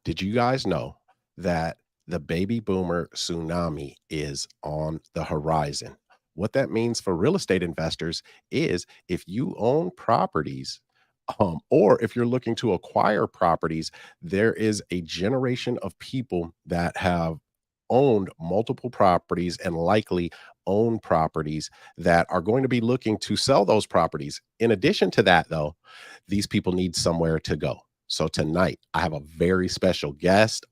Did you guys know that the baby boomer tsunami is on the horizon? What that means for real estate investors is if you own properties, or if you're looking to acquire properties, there is a generation of people that have owned multiple properties and likely own properties that are going to be looking to sell those properties. In addition to that, though, these people need somewhere to go. So tonight, I have a very special guest,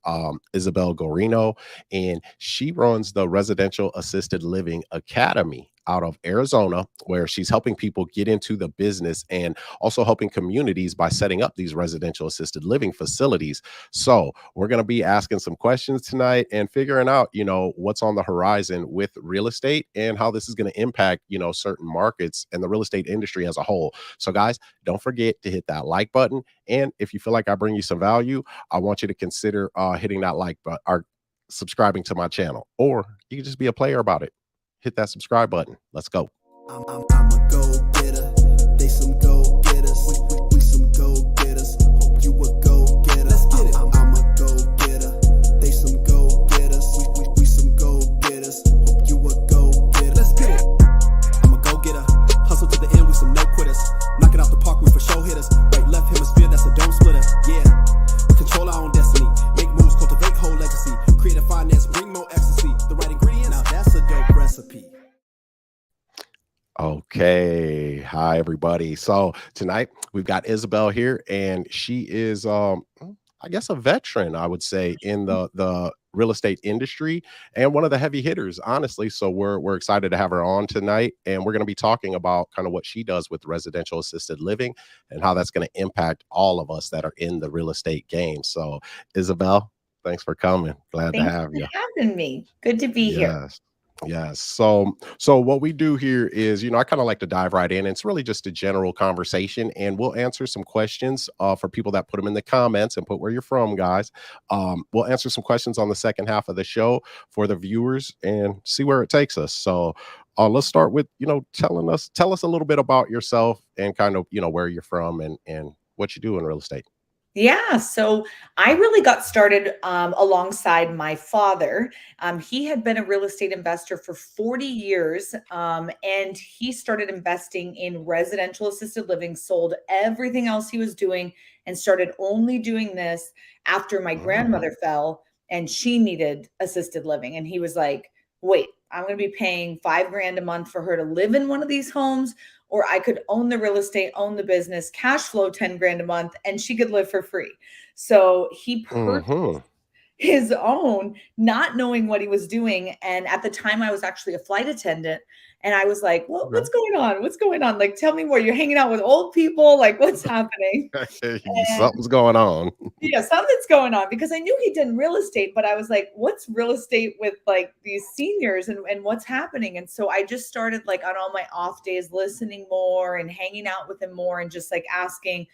Isabelle Gaurino, and she runs the Residential Assisted Living Academy out of Arizona, where she's helping people get into the business and also helping communities by setting up these residential assisted living facilities. So we're going to be asking some questions tonight and figuring out, what's on the horizon with real estate and how this is going to impact, certain markets and the real estate industry as a whole. So guys, don't forget to hit that like button. And if you feel like I bring you some value, I want you to consider hitting that like button or subscribing to my channel, or you can just be a player about it. Hit that subscribe button. Let's go. I'm a go-getter. They some go-getters. We some go-getters. Hope you a go-getter. Let's get it. I'm a go-getter. They some go-getters. We some go-getters. Hope you a go-getter. Let's get it. I'm a go-getter. Hustle to the end, we some no-quitters. Knock it out the park, we for show hitters. Right, left hemisphere, that's a dome splitter. Yeah. We control our own destiny. Make moves, cultivate whole legacy. Creative finance, bring more ecstasy. The right ingredients, now that's a dope recipe. Okay. Hi, everybody. So tonight we've got Isabel here, and she is, I guess, a veteran, I would say, in the real estate industry and one of the heavy hitters, honestly. So we're excited to have her on tonight, and we're going to be talking about kind of what she does with residential assisted living and how that's going to impact all of us that are in the real estate game. So, Isabel, thanks for coming. Glad to Thanks have you. for having me. Good to be here. Yes. Yes. So what we do here is, I kind of like to dive right in. It's really just a general conversation, and we'll answer some questions for people that put them in the comments and put where you're from, guys. We'll answer some questions on the second half of the show for the viewers and see where it takes us. So let's start with, tell us a little bit about yourself and kind of, where you're from and what you do in real estate. Yeah, so I really got started alongside my father. He had been a real estate investor for 40 years, and he started investing in residential assisted living, sold everything else he was doing, and started only doing this after my grandmother fell and she needed assisted living. And he was like, wait, I'm going to be paying $5,000 a month for her to live in one of these homes, or I could own the real estate, own the business, cash flow 10 grand a month, and she could live for free. So he purchased his own, not knowing what he was doing. And at the time I was actually a flight attendant, and I was like, well, what's going on? What's going on? Like, tell me more. You're hanging out with old people. Like, what's happening? Something's going on. Yeah, something's going on, because I knew he did real estate, but I was like, what's real estate with like these seniors and what's happening? And so I just started, like, on all my off days, listening more and hanging out with him more and just like asking,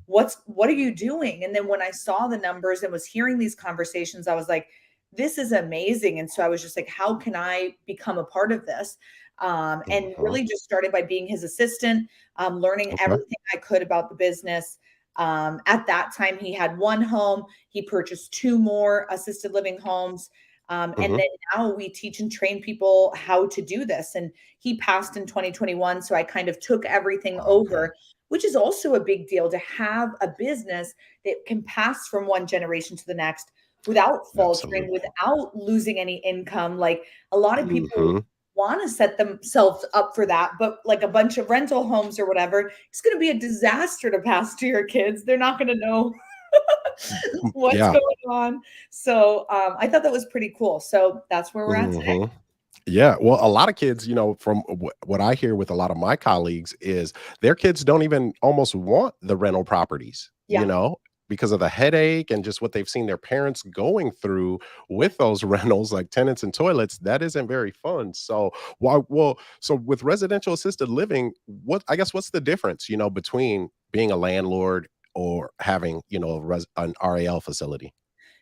what are you doing? And then when I saw the numbers and was hearing these conversations, I was like, this is amazing. And so I was just like, how can I become a part of this? And really just started by being his assistant, learning everything I could about the business. At that time, he had one home. He purchased 2 more assisted living homes. And then now we teach and train people how to do this. And he passed in 2021. So I kind of took everything over, which is also a big deal, to have a business that can pass from one generation to the next without faltering, without losing any income. Like, a lot of people want to set themselves up for that, but like a bunch of rental homes or whatever, it's going to be a disaster to pass to your kids. They're not going to know what's going on. So I thought that was pretty cool. So that's where we're at today. Yeah. Well, a lot of kids, from what I hear with a lot of my colleagues, is their kids don't even almost want the rental properties, because of the headache and just what they've seen their parents going through with those rentals, like tenants and toilets. That isn't very fun. So so with residential assisted living, what's the difference, between being a landlord or having, an R.A.L. facility?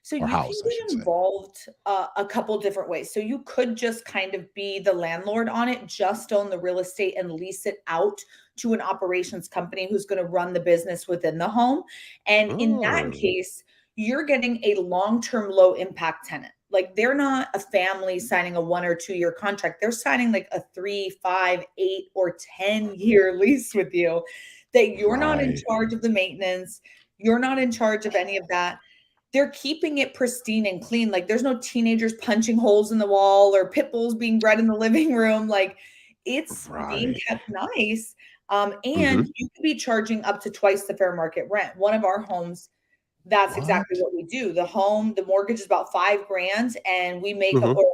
So you can get involved a couple different ways. So you could just kind of be the landlord on it, just own the real estate and lease it out to an operations company who's going to run the business within the home. And in that case, you're getting a long-term low impact tenant. Like they're not a family signing a 1 or 2 year contract. They're signing like a 3, 5, 8, or 10-year lease with you that you're not in Right. charge of the maintenance. You're not in charge of any of that. They're keeping it pristine and clean. Like there's no teenagers punching holes in the wall or pit bulls being bred in the living room. Like it's being Right. kept nice. Mhm. And you could be charging up to twice the fair market rent. One of our homes, that's exactly What? what we do. The home, the mortgage is about 5 grand, and we make a, Mhm. or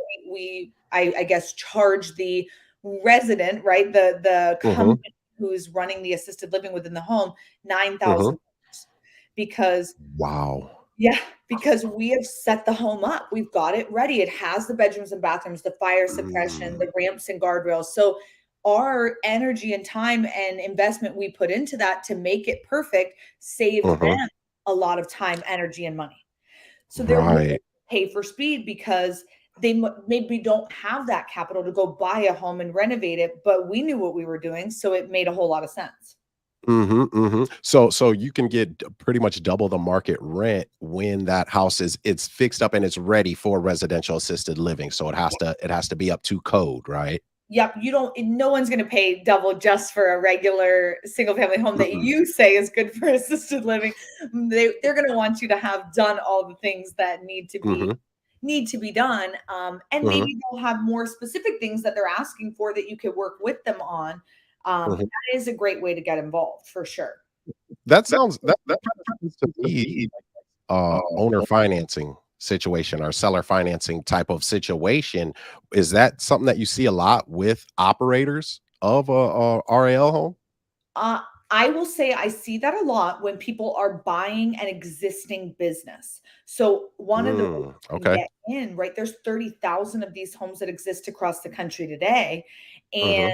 I guess charge the resident, right? The Mhm. company who's running the assisted living within the home nine Mhm. thousand because Wow. yeah, because we have set the home up. We've got it ready. It has the bedrooms and bathrooms, the fire suppression, Mm. the ramps and guardrails. So our energy and time and investment we put into that to make it perfect saved Mhm. them a lot of time, energy, and money. So they're willing to Right. pay for speed because they maybe don't have that capital to go buy a home and renovate it, but we knew what we were doing, so it made a whole lot of sense. Mhm, mhm. So you can get pretty much double the market rent when that house is it's fixed up and it's ready for residential assisted living. So it has to be up to code, right? Yep, you don't no one's gonna pay double just for a regular single family home that Mm-mm. you say is good for assisted living. They're gonna want you to have done all the things that Mhm. need to be done. And Mhm. maybe they'll have more specific things that they're asking for that you could work with them on. Mhm. That is a great way to get involved for sure. That kind of sounds to me owner financing situation or seller financing type of situation. Is that something that you see a lot with operators of a RAL home? Uh, I will say I see that a lot when people are buying an existing business. So one of the ways you can Okay. get in, right? There's 30,000 of these homes that exist across the country today. And Mhm.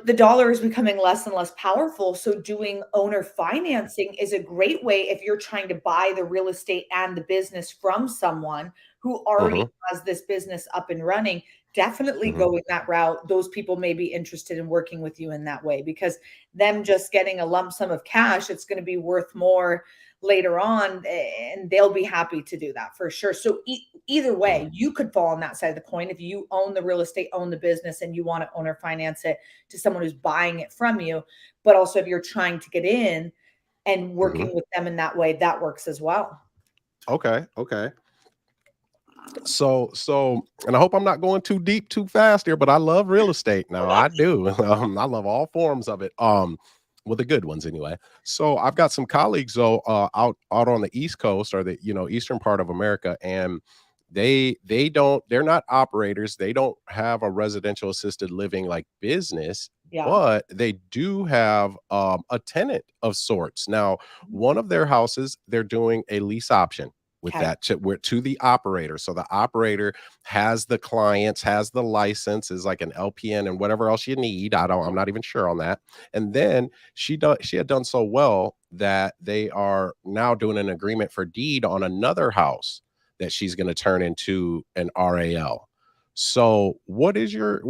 the dollar is becoming less and less powerful. So doing owner financing is a great way if you're trying to buy the real estate and the business from someone who already Mhm. has this business up and running. Definitely Mhm. going that route. Those people may be interested in working with you in that way because them just getting a lump sum of cash, it's going to be worth more later on, and they'll be happy to do that for sure. So either Mhm. way, you could fall on that side of the coin if you own the real estate, own the business, and you want to owner finance it to someone who's buying it from you. But also, if you're trying to get in and Mhm. working with them in that way, that works as well. Okay. Okay. So, and I hope I'm not going too deep too fast here, but I love real estate. Now I do. I love all forms of it. Well, the good ones anyway. So I've got some colleagues though, out on the East Coast or the eastern part of America, and they're not operators. They don't have a residential assisted living like business, Yeah. but they do have a tenant of sorts. Now, one of their houses, they're doing a lease option with Okay. that to the operator. So the operator has the clients, has the license, is like an LPN and whatever else you need. I'm not even sure on that. And then she had done so well that they are now doing an agreement for deed on another house that she's going to turn into an RAL. So what is your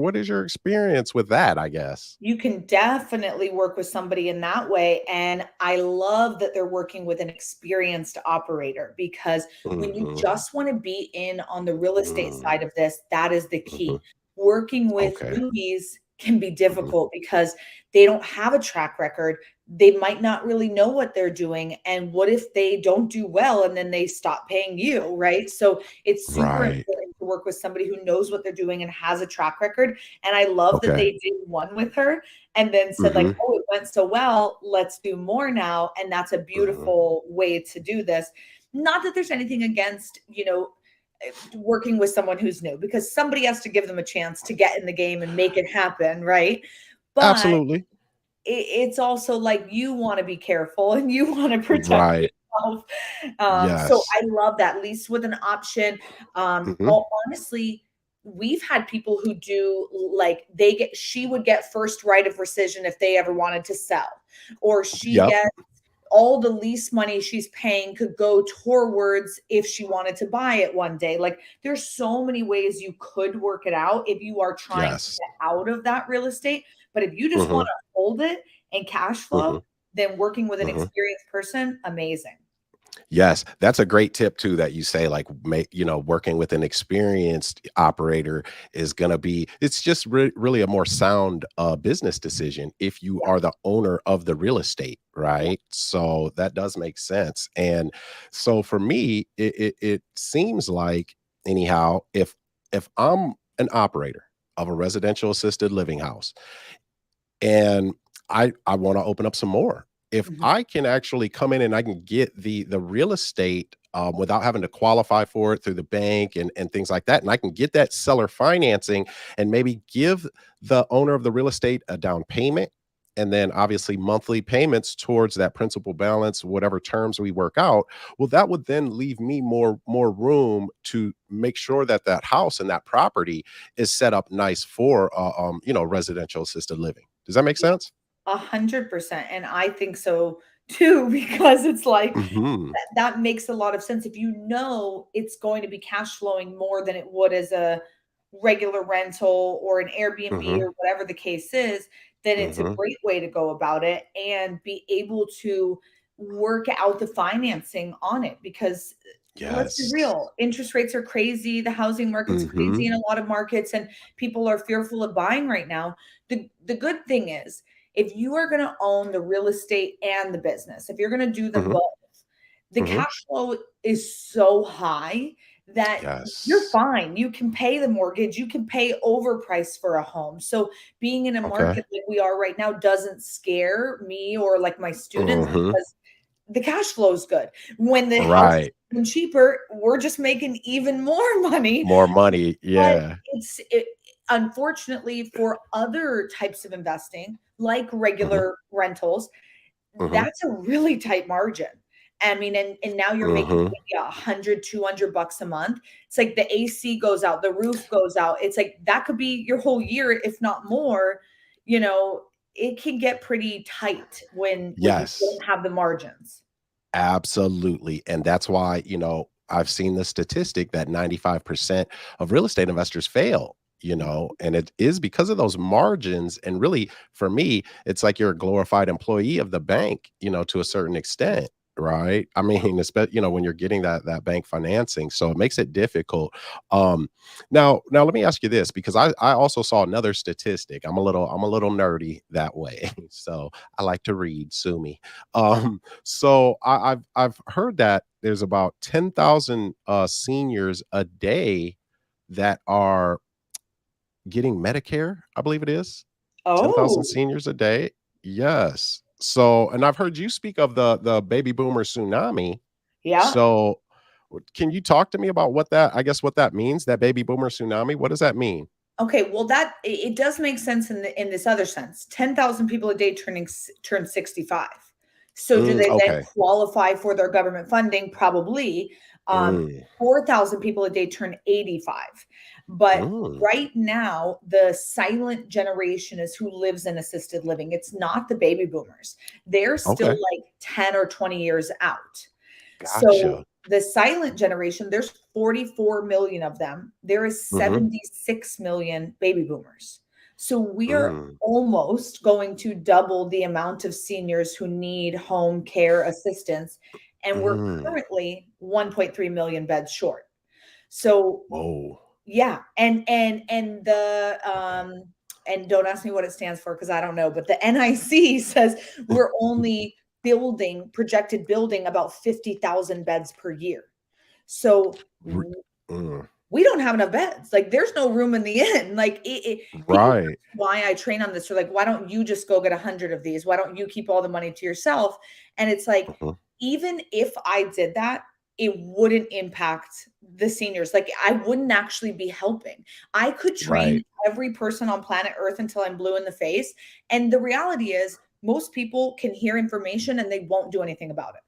experience with that, I guess? You can definitely work with somebody in that way. And I love that they're working with an experienced operator because when you Mhm. just want to be in on the real estate Mm. side of this, that is the Mhm. key. Working with Okay. newbies can be Mhm. difficult because they don't have a track record. They might not really know what they're doing. And what if they don't do well and then they stop paying you? Right. So it's super Right. important to work with somebody who knows what they're doing and has a track record. And I love that Okay. they did one with her and then said like, Mhm. "Oh, it went so well, let's do more now." And that's a Mhm. beautiful way to do this. Not that there's anything against, working with someone who's new because somebody has to give them a chance to get in the game and make it happen, right? But Absolutely. it's also like you want to be careful and you want to protect Right. yourself. So Yes. I love that lease with an option. Mhm. Honestly, we've had people who do like she would get first right of rescission if they ever wanted to sell, or she Yep. gets all the lease money she's paying could go towards if she wanted to buy it one day. Like there's so many ways you could work it out if you are trying to Yes. get out of that real estate. But if you just want Mhm. to hold it and cash flow, Mhm. then working with an Mhm. experienced person, amazing. Yes, that's a great tip too that you say like make, working with an experienced operator is going to be it's just really a more sound business decision if you Yeah. are the owner of the real estate, right? So that does make sense. And so for me, it seems like anyhow, if I'm an operator of a residential assisted living house and I wanna open up some more. If Mhm. I can actually come in and I can get the real estate, without having to qualify for it through the bank and things like that, and I can get that seller financing and maybe give the owner of the real estate a down payment, and then obviously monthly payments towards that principal balance, whatever terms we work out, well, that would then leave me more room to make sure that that house and that property is set up nice for, residential assisted living. Does that make Yeah, sense? 100%. And I think so too, because it's like Mhm, that makes a lot of sense. If you know it's going to be cash flowing more than it would as a regular rental or an Airbnb mhm, or whatever the case is, then it's a mhm. great way to go about it and be able to work out the financing on it because let's be Yes. real, interest rates are crazy, the housing market's crazy Mhm, in a lot of markets and people are fearful of buying right now. The good thing is if you are going to own the real estate and the business, if you're going to do them mhm, both, the mhm. cash flow is so high that you're Yes. fine. You can pay the mortgage, you can pay overpriced for a home. So being in a Okay. market like we are right now doesn't scare me or like my students Mhm. because the cash flow is good. When the house is Right. even cheaper, we're just making even more money. More money. But Yeah. unfortunately for other types of investing, like Mhm, regular rentals, mhm, that's a really tight margin. I mean, and now you're making mhm. maybe 100, $200 a month. It's like the AC goes out, the roof goes out. It's like that could be your whole year, if not more. You know, it can get pretty tight when you Yes. don't have the margins. Absolutely, and that's why, I've seen the statistic that 95% of real estate investors fail, and it is because of those margins, and really, for me, it's like you're a glorified employee of the bank, to a certain extent, right? I mean, when you're getting that bank financing, so it makes it difficult. Now let me ask you this, because I also saw another statistic. I'm a little nerdy that way, so I like to read, sue me. So I've heard that there's about 10,000 seniors a day that are getting Medicare, I believe it is. 10,000 Oh, seniors a day. Yes. So, and I've heard you speak of the baby boomer tsunami. yeah. So, can you talk to me about what that means, that baby boomer tsunami? What does that mean? Okay, well, it does make sense in this other sense. 10,000 people a day turn 65. So do they then Okay. qualify for their government funding? Probably. Um, Mm, 4,000 people a day turn 85. But mm, right now, the silent generation is who lives in assisted living. It's not the baby boomers. They're still okay. like 10 or 20 years out. So Gotcha. the silent generation, there's 44 million of them. There is Mhm. 76 million baby boomers. So we are Mm, almost going to double the amount of seniors who need home care assistance. And we're mm. currently 1.3 million beds short. So Whoa. yeah, and don't ask me what it stands for because I don't know, but the NIC says we're only projected building about 50,000 beds per year. So R mm, we don't have enough beds. Like there's no room in the inn. Like people ask right. why I train on this. They're like, why don't you just go get 100 of these? Why don't you keep all the money to yourself? And it's like, Mhm. even if I did that, it wouldn't impact the seniors. Like I wouldn't actually be helping. I could train Right. every person on planet Earth until I'm blue in the face. And the reality is most people can hear information and they won't do anything about it.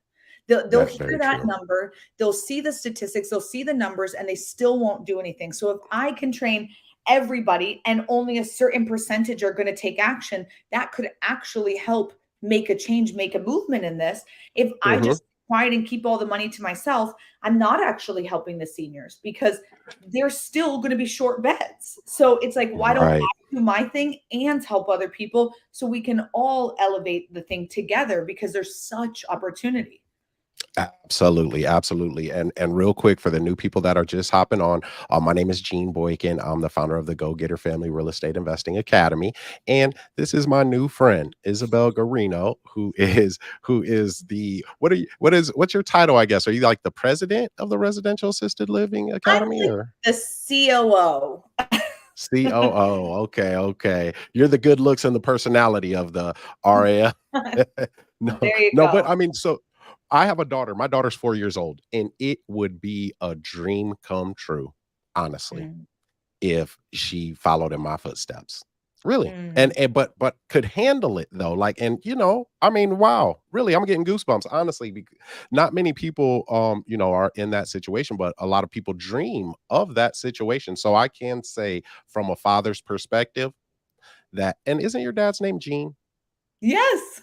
They'll That's hear very that true. number, they'll see the statistics, they'll see the numbers, and they still won't do anything. So if I can train everybody and only a certain percentage are going to take action, that could actually help make a change, make a movement in this. If I Mhm. just quiet and keep all the money to myself, I'm not actually helping the seniors because they're still going to be short beds. So it's like, why don't Right. I do my thing and help other people so we can all elevate the thing together because there's such opportunity. Absolutely, absolutely. And real quick for the new people that are just hopping on, my name is Gene Boykin. I'm the founder of the Go Getter Family Real Estate Investing Academy, and this is my new friend Isabelle Gaurino, who is the what's your title? I guess are you like the president of the Residential Assisted Living I'm Academy like or the COO. COO? Okay, okay. You're the good looks and the personality of the RA. No, There you no, but go. I mean, so I have a daughter. My daughter's 4 years old, and it would be a dream come true, honestly, Mm, if she followed in my footsteps. Really. mm. And but could handle it though. Like, and I mean, wow, really, I'm getting goosebumps, honestly, because not many people are in that situation, but a lot of people dream of that situation. So I can say from a father's perspective that, and isn't your dad's name Gene? Yes.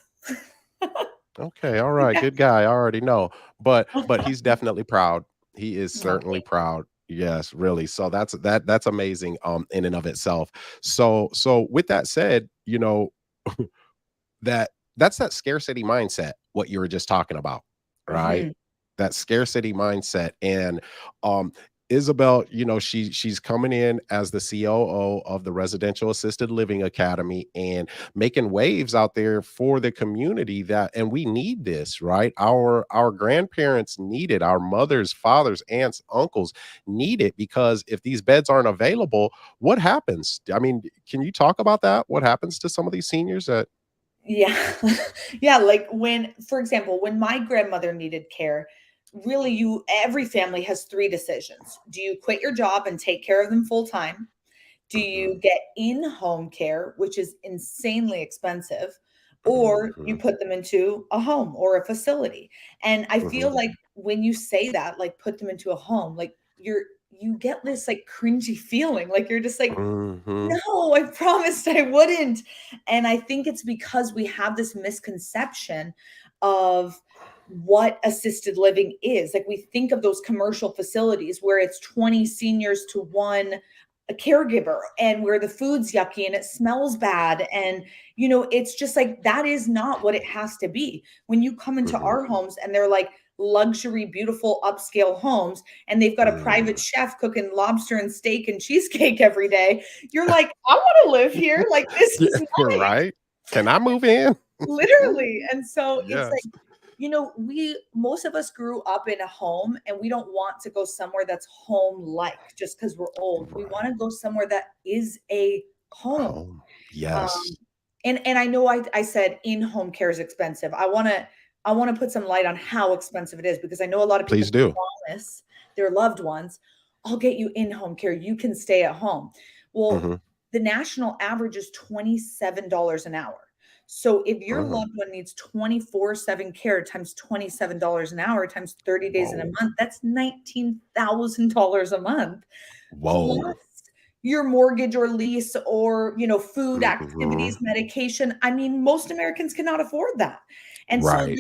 Okay, all right, Yeah. good guy. I already know. But he's definitely proud. He is Oh, certainly thank proud. Yes, really. So that's amazing in and of itself. So with that said, that's that scarcity mindset, what you were just talking about, you. right? Mhm. That scarcity mindset. And Isabel, she's coming in as the COO of the Residential Assisted Living Academy and making waves out there for the community, that and we need this, right? Our grandparents need it, our mothers, fathers, aunts, uncles need it, because if these beds aren't available, what happens? I mean, can you talk about that? What happens to some of these seniors that Yeah. Yeah, like when, for example, when my grandmother needed care, really every family has 3 decisions. Do you quit your job and take care of them full time? Do you Mhm, get in-home care, which is insanely expensive, or you mhm, put them into a home or a facility? And I mhm, feel like when you say that, like put them into a home, like you get this like cringy feeling, like you're just like, mhm, no, I promised I wouldn't. And I think it's because we have this misconception of what assisted living is. Like we think of those commercial facilities where it's 20 seniors to one a caregiver, and where the food's yucky and it smells bad, and it's just like that is not what it has to be. When you come into mhm, our homes and they're like luxury beautiful upscale homes, and they've got a private mm. chef cooking lobster and steak and cheesecake every day, you're like, I want to live here, like this Yeah, is nice. right? Can I move in? Literally. And so it's Yes. like, we most of us grew up in a home, and we don't want to go somewhere that's home like just because we're old. We want Right. to go somewhere that is a home. Home. Um, Yes. and I know I said in-home care is expensive. I want to put some light on how expensive it is, because I know a lot of Please people do. promise their loved ones, I'll get you in-home care. You can stay at home. Well, Mhm, the national average is $27 an hour. So if your mhm. loved one needs 24/7 care times $27 an hour times 30 days in a Whoa. month, that's $19,000 a month, plus Whoa. your mortgage or lease or, food, activities, Mhm. medication. I mean, most Americans cannot afford that. And so Right.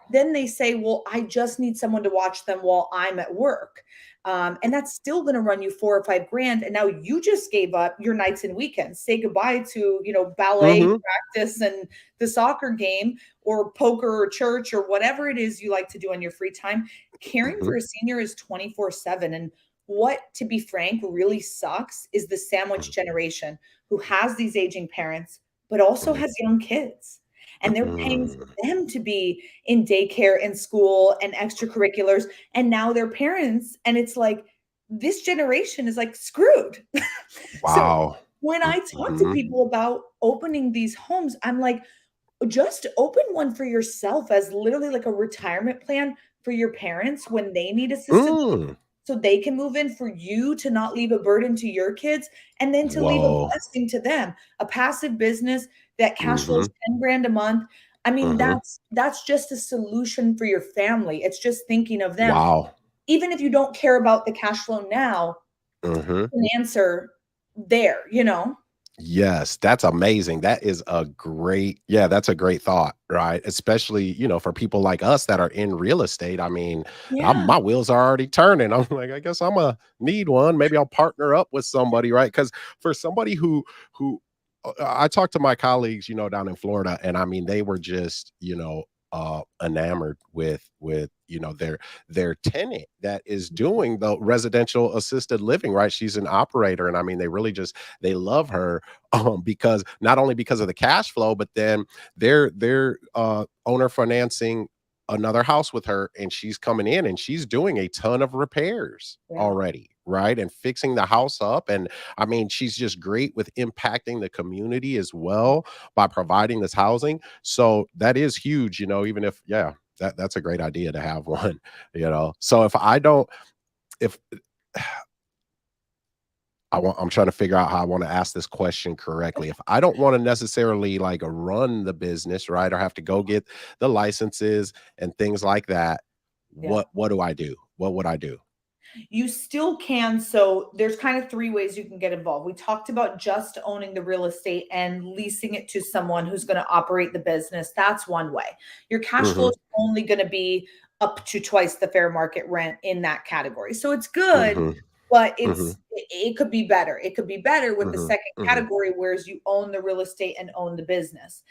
then they say, "Well, I just need someone to watch them while I'm at work." And that's still going to run you 4 or 5 grand. And now you just gave up your nights and weekends. Say goodbye to, ballet Mhm, practice and the soccer game or poker or church or whatever it is you like to do on your free time. Caring mhm, for a senior is 24/7. And what, to be frank, really sucks is the sandwich generation who has these aging parents, but also mhm, has young kids. And they're paying for mhm. them to be in daycare and school and extracurriculars. And now they're parents. And it's like, this generation is like screwed. So Wow. when I talk to Mhm, people about opening these homes, I'm like, just open one for yourself as literally like a retirement plan for your parents when they need assistance, mm. so they can move in, for you to not leave a burden to your kids, and then to leave a Whoa. blessing to them. A passive business that cash flows Mhm, 10 grand a month. I mean, mhm. that's just a solution for your family. It's just thinking of them. Wow. Even if you don't care about the cash flow now, Mhm. an answer there. Yes, that's amazing. That is a great yeah, that's a great thought, right? Especially, for people like us that are in real estate. I mean, Yeah. my wheels are already turning. I'm like, I guess I'm a need one. Maybe I'll partner up with somebody, right? Because for somebody who I talked to my colleagues, down in Florida, and I mean, they were just, enamored with their tenant that is doing the residential assisted living, right? She's an operator, and I mean, they really just they love her, because not only because of the cash flow, but then they're owner financing another house with her, and she's coming in and she's doing a ton of repairs Yeah. already, right? And fixing the house up. And I mean, she's just great with impacting the community as well by providing this housing. So that is huge, even if, yeah, that's a great idea to have one. So if I don't, if I'm trying to figure out how I want to ask this question correctly. If I don't want to necessarily like run the business, right, or have to go get the licenses and things like that, Yeah. what do I do? What would I do? You still can. So there's kind of three ways you can get involved. We talked about just owning the real estate and leasing it to someone who's going to operate the business. That's one way. Your cash flow Mhm, is only going to be up to twice the fair market rent in that category. So it's good, mhm, but mhm, it could be better. It could be better with the mhm, second mhm. category, whereas you own the real estate and own the business.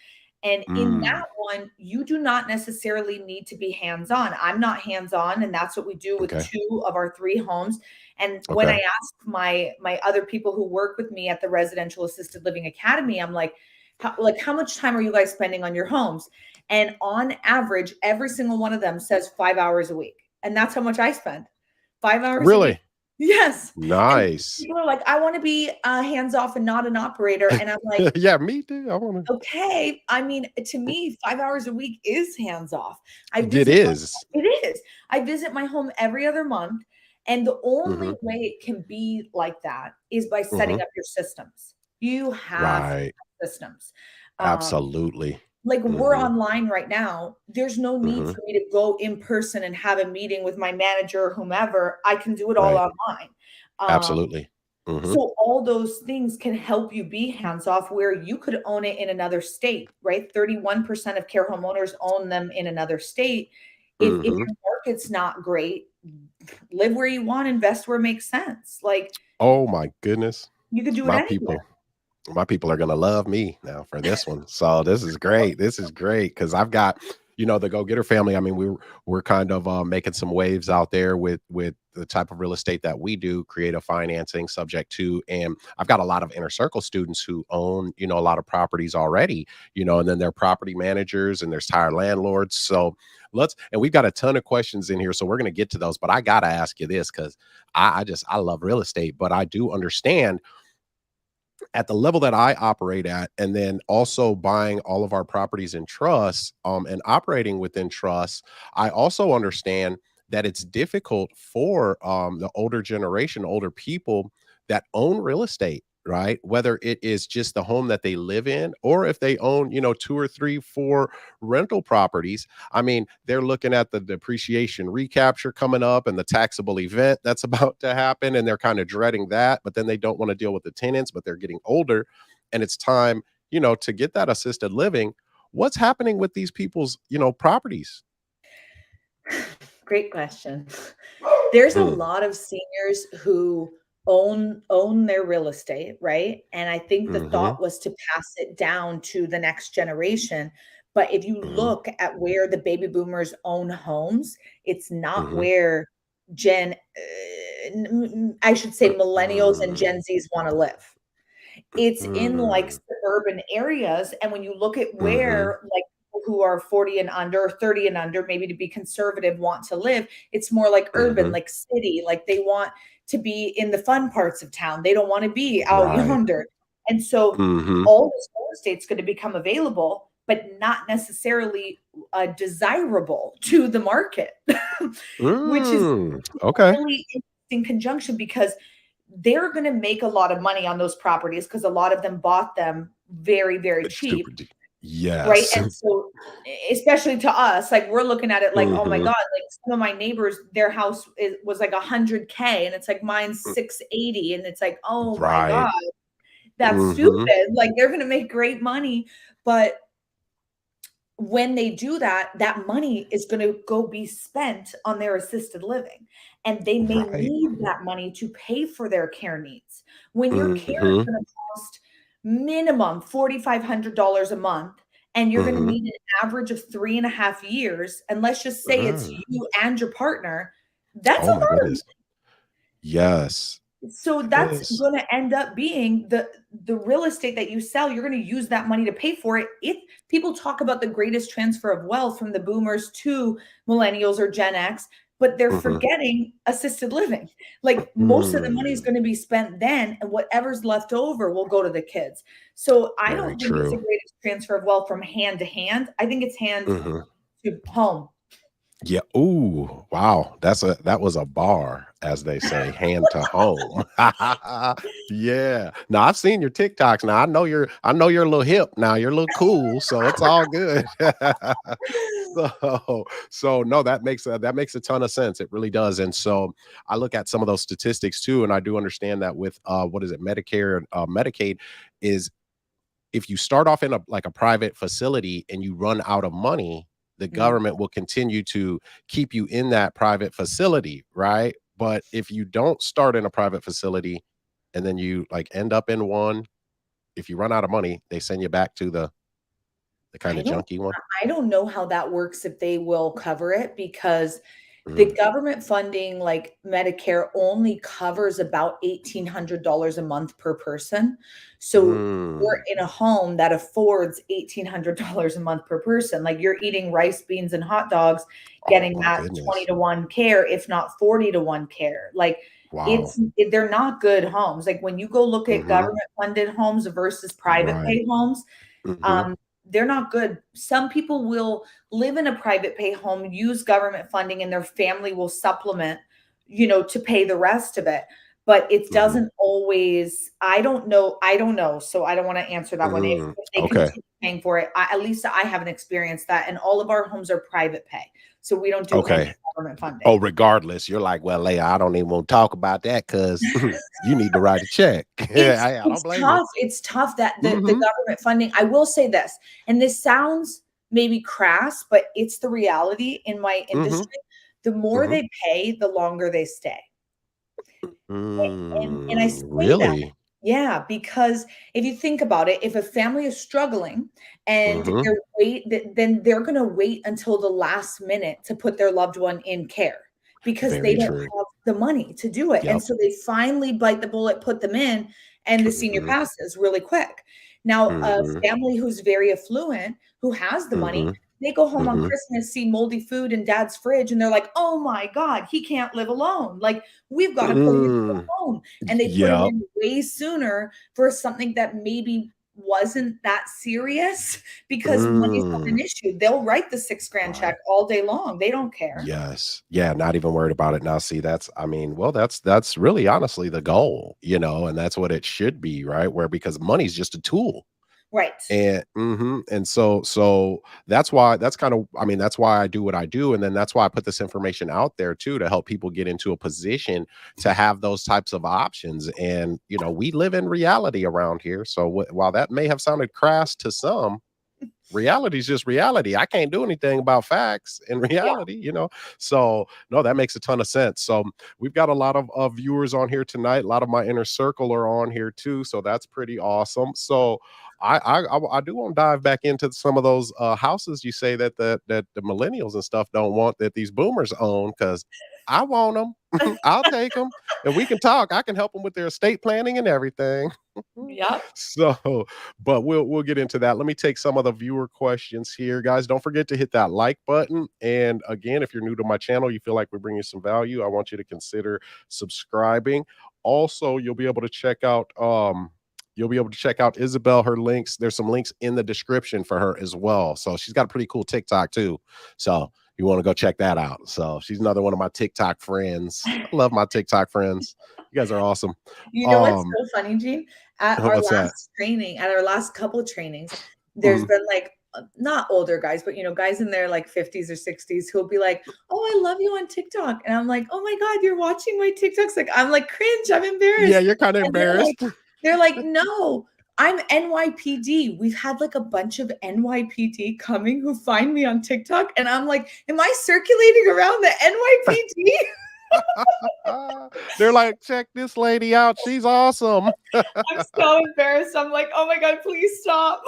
And in Mm, that one, you do not necessarily need to be hands on. I'm not hands on, and that's what we do with okay, two of our three homes. And when I okay. ask my other people who work with me at the Residential Assisted Living Academy, I'm like, how much time are you guys spending on your homes? And on average, every single one of them says 5 hours a week, and that's how much I spend. 5 hours a week. Really? Yes. And Nice. people are like, I want to be hands off and not an operator, and I'm like, Yeah, me too. I wanna okay. I mean, to me, 5 hours a week is hands off. I It visit my is. It is. I visit my home every other month, and the only Mhm, way it can be like that is by setting mhm. up your systems. You have to Right. have systems. Um, Absolutely. like, we're Mhm, online right now. There's no need mhm. for me to go in person and have a meeting with my manager or whomever. I can do it all Right. online. Um, Absolutely. Mhm. so all those things can help you be hands off where you could own it in another state, right? 31% of care homeowners own them in another state. If Mhm. your market's not great, live where you want, invest where it makes sense. Like, Oh my goodness. you could do it My anywhere. people my people are gonna love me now for this one. So this is great. This is great because I've got, the Go Getter family. I mean, we're kind of making some waves out there with the type of real estate that we do, creative financing, subject to, and I've got a lot of inner circle students who own, a lot of properties already, and then they're property managers and there's tired landlords. So and we've got a ton of questions in here, so we're gonna get to those. But I gotta ask you this because I love real estate, but I do understand at the level that I operate at, and then also buying all of our properties in trust, and operating within trust, I also understand that it's difficult for the older generation, older people that own real estate, right? Whether it is just the home that they live in, or if they own, two or three, four rental properties. I mean, they're looking at the depreciation recapture coming up and the taxable event that's about to happen, and they're kind of dreading that, but then they don't want to deal with the tenants, but they're getting older and it's time, to get that assisted living. What's happening with these people's, properties? Great question. There's a Mm, lot of seniors who own their real estate, right? And I think the mhm, thought was to pass it down to the next generation. But if you mhm, look at where the baby boomers own homes, it's not mhm, where I should say millennials and mm, Gen Zs want to live. It's in, like, mm, suburban areas, and when you look at mhm, where, like, people who are 40 and under, 30 and under, maybe to be conservative, want to live, it's more like urban, mhm. like city, like, they want to be in the fun parts of town, they don't wanna be out Right. yonder, and so Mhm. all this real estate's gonna become available, but not necessarily, desirable to the market, which is Okay. really interesting conjunction because they're going to make a lot of money on those properties because a lot of them bought them very, very It's super cheap. deep. Right. Yes. And so, especially to us, like, we're looking at it like, oh my Mhm. God, like, some of my neighbors, their house was like 100K and it's like mine's 680. And it's like, oh my Right. God, that's Mhm. stupid. Like, they're going to make great money. But when they do that, that money is going to go be spent on their assisted living. And they may Right. need that money to pay for their care needs. When your care is Mhm. going to cost minimum $4,500 a month, and you're going to Mhm. need an average of 3.5 years, and let's just say it's Mm. you and your partner, that's a Oh my lot of. goodness. Yes. So It that's is. gonna end up being the real estate that you sell, you're gonna use that money to pay for it. If people talk about the greatest transfer of wealth from the boomers to millennials or Gen X, but they're Mhm. forgetting assisted living. Like most of the money is Mm. gonna be spent then, and whatever's left over will go to the kids. So I Very don't think it's the true. greatest transfer of wealth from hand to hand. I think it's hand Mhm. to home. Yeah. Ooh, wow. That was a bar, as they say, hand to home. Yeah. Now I've seen your TikToks. Now I know you're a little hip now. You're a little cool, so it's all good. So no, that makes a ton of sense. It really does. And so I look at some of those statistics too, and I do understand that with what is it, Medicare and Medicaid, is if you start off in a private facility and you run out of money, the Mm. government will continue to keep you in that private facility, right? But if you don't start in a private facility and then you like end up in one, if you run out of money, they send you back to the kind I of don't junky one. I don't know how that works if they will cover it because the Mm. government funding, like Medicare, only covers about $1,800 a month per person. So you're Mm. in a home that affords $1,800 a month per person. Like you're eating rice, beans, and hot dogs, Oh getting my that 20 goodness. to 1 care, if not 40 to 1 care. Like Wow. they're not good homes. Like when you go look at Hmm. government funded homes versus private Right. pay homes, Hmm. um, they're not good. Some people will live in a private pay home, use government funding, and their family will supplement, to pay the rest of it. But it Hmm. doesn't always, I don't know. I don't know. So I don't want to answer that one. Mm. If they Okay. continue paying for it, at least I haven't experienced that. And all of our homes are private pay. So we don't do homes Okay. with government funding. Oh, regardless, you're like, well, Leah, I don't even want to talk about that because you need to write a check. It's I don't it's blame you. tough. It's tough that the Hmm. government funding. I will say this, and this sounds maybe crass, but it's the reality in my Hmm. industry. The more Hmm. they pay, the longer they stay. And I say that, Really? yeah, because if you think about it, if a family is struggling and Hmm. then they're gonna wait until the last minute to put their loved one in care because they Very don't true. have the money to do it. And Yep. so they finally bite the bullet, put them in, and the senior Hmm. passes really quick. Now, a Hmm. family who's very affluent, who has the money, Hmm. they go home on Hmm. Christmas, see moldy food in dad's fridge, and they're like, "Oh my God, he can't live alone. Like, we've got to put him into a Mm. home." And they put him Yep. in way sooner for something that maybe wasn't that serious because money's not Mm. an issue. They'll write the 6 grand Right. check all day long. They don't care. Yes. Yeah, not even worried about it. Now, see, I mean, well, that's really honestly the goal, and that's what it should be, right? Where because money's just a tool. Right. And so that's kind of I mean, that's why I do what I do. And then that's why I put this information out there too to help people get into a position to have those types of options. And we live in reality around here. So while that may have sounded crass to some, reality is just reality. I can't do anything about facts in Yeah. reality. So no, that makes a ton of sense. So we've got a lot of viewers on here tonight. A lot of my inner circle are on here too. So that's pretty awesome. So I do want to dive back into some of those houses you say that the millennials and stuff don't want that these boomers own because I want them. I'll take them and we can talk. I can help them with their estate planning and everything. Yep. So, but we'll get into that. Let me take some of the viewer questions here, guys. Don't forget to hit that like button. And again, if you're new to my channel, you feel like we're bringing some value, I want you to consider subscribing. Also, you'll be able to check out Isabel, her links. There's some links in the description for her as well. So she's got a pretty cool TikTok too. So you want to go check that out. So she's another one of my TikTok friends. I love my TikTok friends. You guys are awesome. You know what's Um, so funny, Gene? At our what's that? last training, at our last couple of trainings, there's Mhm. been like not older guys, but guys in their like 50s or 60s who'll be like, "Oh, I love you on TikTok." And I'm like, "Oh my God, you're watching my TikToks." Like I'm like cringe, I'm Yeah, embarrassed. you're kinda And embarrassed. they're like, "No, I'm NYPD." We've had like a bunch of NYPD coming who find me on TikTok, and I'm like, "Am I circulating around the NYPD?" They're like, "Check this lady out. She's awesome." I'm so embarrassed. I'm like, "Oh my God, please stop."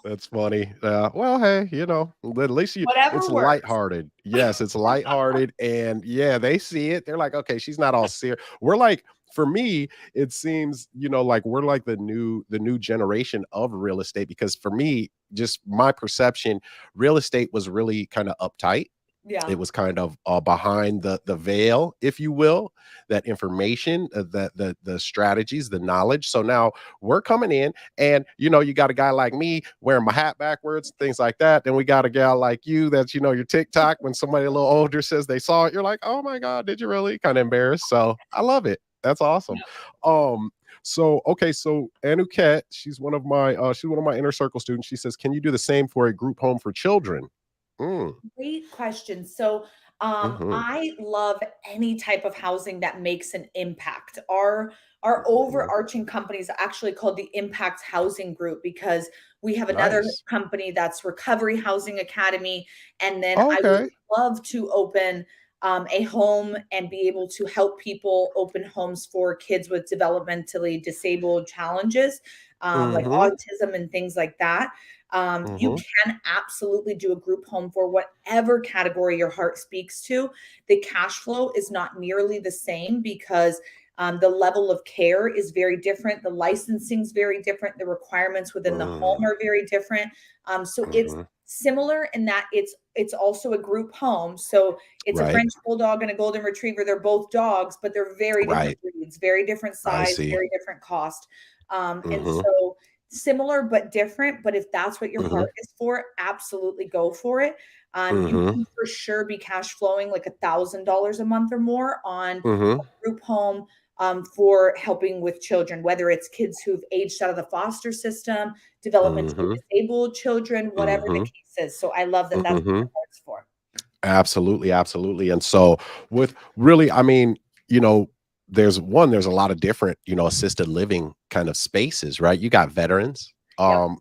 That's funny. Well, hey, at least it's Whatever works. lighthearted. Yes, it's lighthearted. And yeah, they see it. They're like, okay, she's not all serious. We're like, for me, it seems, like we're like the new generation of real estate because for me, just my perception, real estate was really kind of uptight. It Yeah. was kind of behind the veil, if you will, that information, the strategies, the knowledge. So now we're coming in, and you got a guy like me wearing my hat backwards, things like that. Then we got a gal like you that's your TikTok. When somebody a little older says they saw it, you're like, oh my god, did you really? Kind of embarrassed. So I love it. That's awesome. Um, so okay, so Anuket, she's one of my inner circle students. She says, can you do the same for a group home for children? Mm, Great question. So, mhm. I love any type of housing that makes an impact. Our Mhm. overarching company is actually called the Impact Housing Group because we have another Nice. company that's Recovery Housing Academy, and then I would Okay. love to open a home and be able to help people open homes for kids with developmentally disabled challenges, like Mhm. autism and things like that. You Mhm. can absolutely do a group home for whatever category your heart speaks to. The cash flow is not nearly the same because the level of care is very different. The licensing is very different. The requirements within the home Mm. are very different. So it's Mhm. similar in that it's also a group home. So it's a Right. French bulldog and a golden retriever. They're both dogs, but they're very different Right. breeds, very different I size, see. very different cost. And Mhm. so similar but different, but if that's what your Mhm. heart is for, absolutely go for it. You Mhm. can for sure be cash flowing like $1,000 a month or more on a Mhm. group home for helping with children, whether it's kids who've aged out of the foster system, developmentally Mhm. disabled children, whatever the Mhm. case is. So I love that that's what Mhm. your heart's for. Absolutely, absolutely. And so with really, I mean, you know, there's a lot of different, assisted living kind of spaces, right? You got veterans, Yep.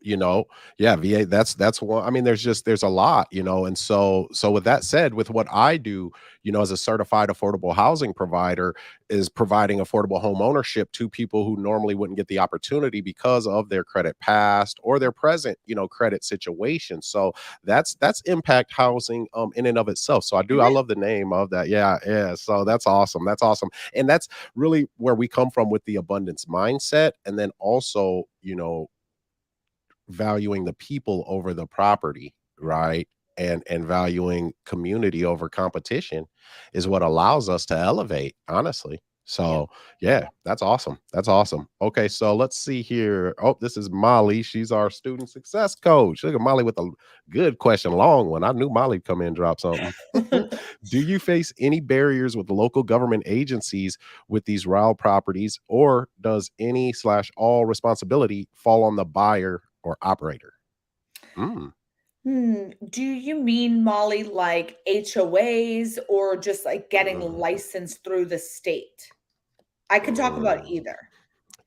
yeah, VA, that's one. I mean, there's a lot, and so with that said, with what I do, as a certified affordable housing provider, is providing affordable home ownership to people who normally wouldn't get the opportunity because of their credit past or their present, credit situation. So that's impact housing in and of itself. So It I is. love the name of that. Yeah, yeah. So that's awesome. That's awesome. And that's really where we come from with the abundance mindset. And then also, valuing the people over the property, right? And valuing community over competition is what allows us to elevate, honestly. Yeah. So yeah, that's awesome. That's awesome. Okay, so let's see here. Oh, this is Molly. She's our student success coach. Look at Molly with a good question, long one. I knew Molly'd come in and drop something. Do you face any barriers with local government agencies with these RAL properties, or does any slash all responsibility fall on the buyer or operator? Mm, Do you mean, Molly, like HOAs or just like getting mm, licensed through the state? I could talk about mm. either.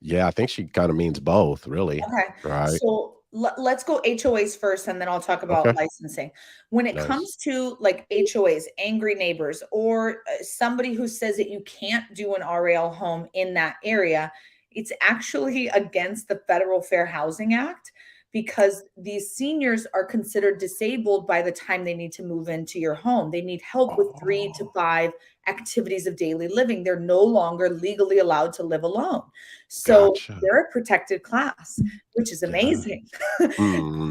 Yeah, I think she kind of means both, really. Okay. Right. So let's go HOAs first, and then I'll talk about Okay. licensing. When it Nice. comes to like HOAs, angry neighbors, or somebody who says that you can't do an R.A.L. home in that area, it's actually against the Federal Fair Housing Act because these seniors are considered disabled by the time they need to move into your home. They need help with 3 to 5 activities of daily living. They're no longer legally allowed to live alone. So Gotcha. they're a protected class, which is Yeah. amazing.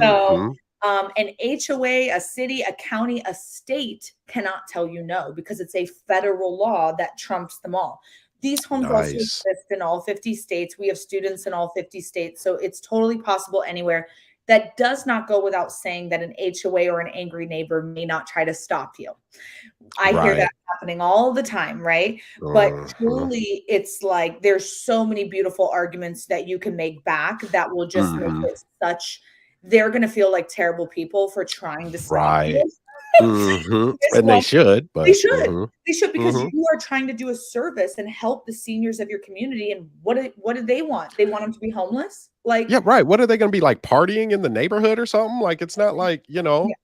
So, Hmm. an HOA, a city, a county, a state cannot tell you no because it's a federal law that trumps them all. These homes also Nice. exist in all 50 states. We have students in all 50 states. So it's totally possible anywhere. That does not go without saying that an HOA or an angry neighbor may not try to stop you. I hear that Right. happening all the time, right? But Hmm. truly, it's like there's so many beautiful arguments that you can make back that will just make Hmm. it such they're gonna feel like terrible people for trying to stop Right. you. Hmm. This And they one should, they but should. They should because hmm. you are trying to do a service and help the seniors of your community, and what do they want? They want them to be homeless? Like, Yeah, right. What are they gonna be like, partying in the neighborhood or something? Like, it's not like, yeah,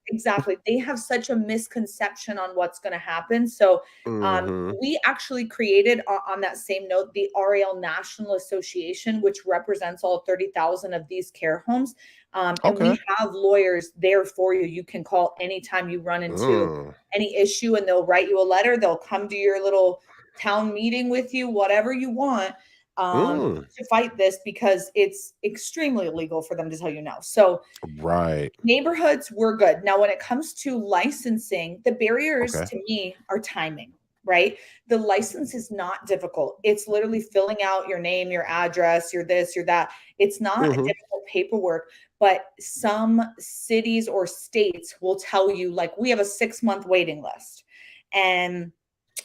exactly. They have such a misconception on what's gonna happen. So, Mhm. we actually created on that same note, the R.A.L. National Association, which represents all 30,000 of these care homes. And we Okay. have lawyers there for you. You can call anytime you run into Mm. any issue, and they'll write you a letter. They'll come to your little town meeting with you, whatever you want, Mm. to fight this, because it's extremely illegal for them to tell you no. So Right. neighborhoods, we're good. Now, when it comes to licensing, the barriers Okay. to me are timing, right? The license is not difficult. It's literally filling out your name, your address, your this, your that. It's not a Mhm. difficult paperwork, but some cities or states will tell you, like, we have a 6-month waiting list. And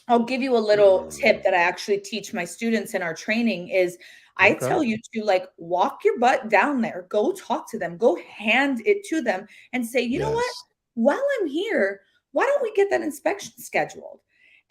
I'll give you a little tip Mm. that I actually teach my students in our training is I Okay. tell you to, like, walk your butt down there, go talk to them, go hand it to them and say, you know what? Yes. While I'm here, why don't we get that inspection scheduled?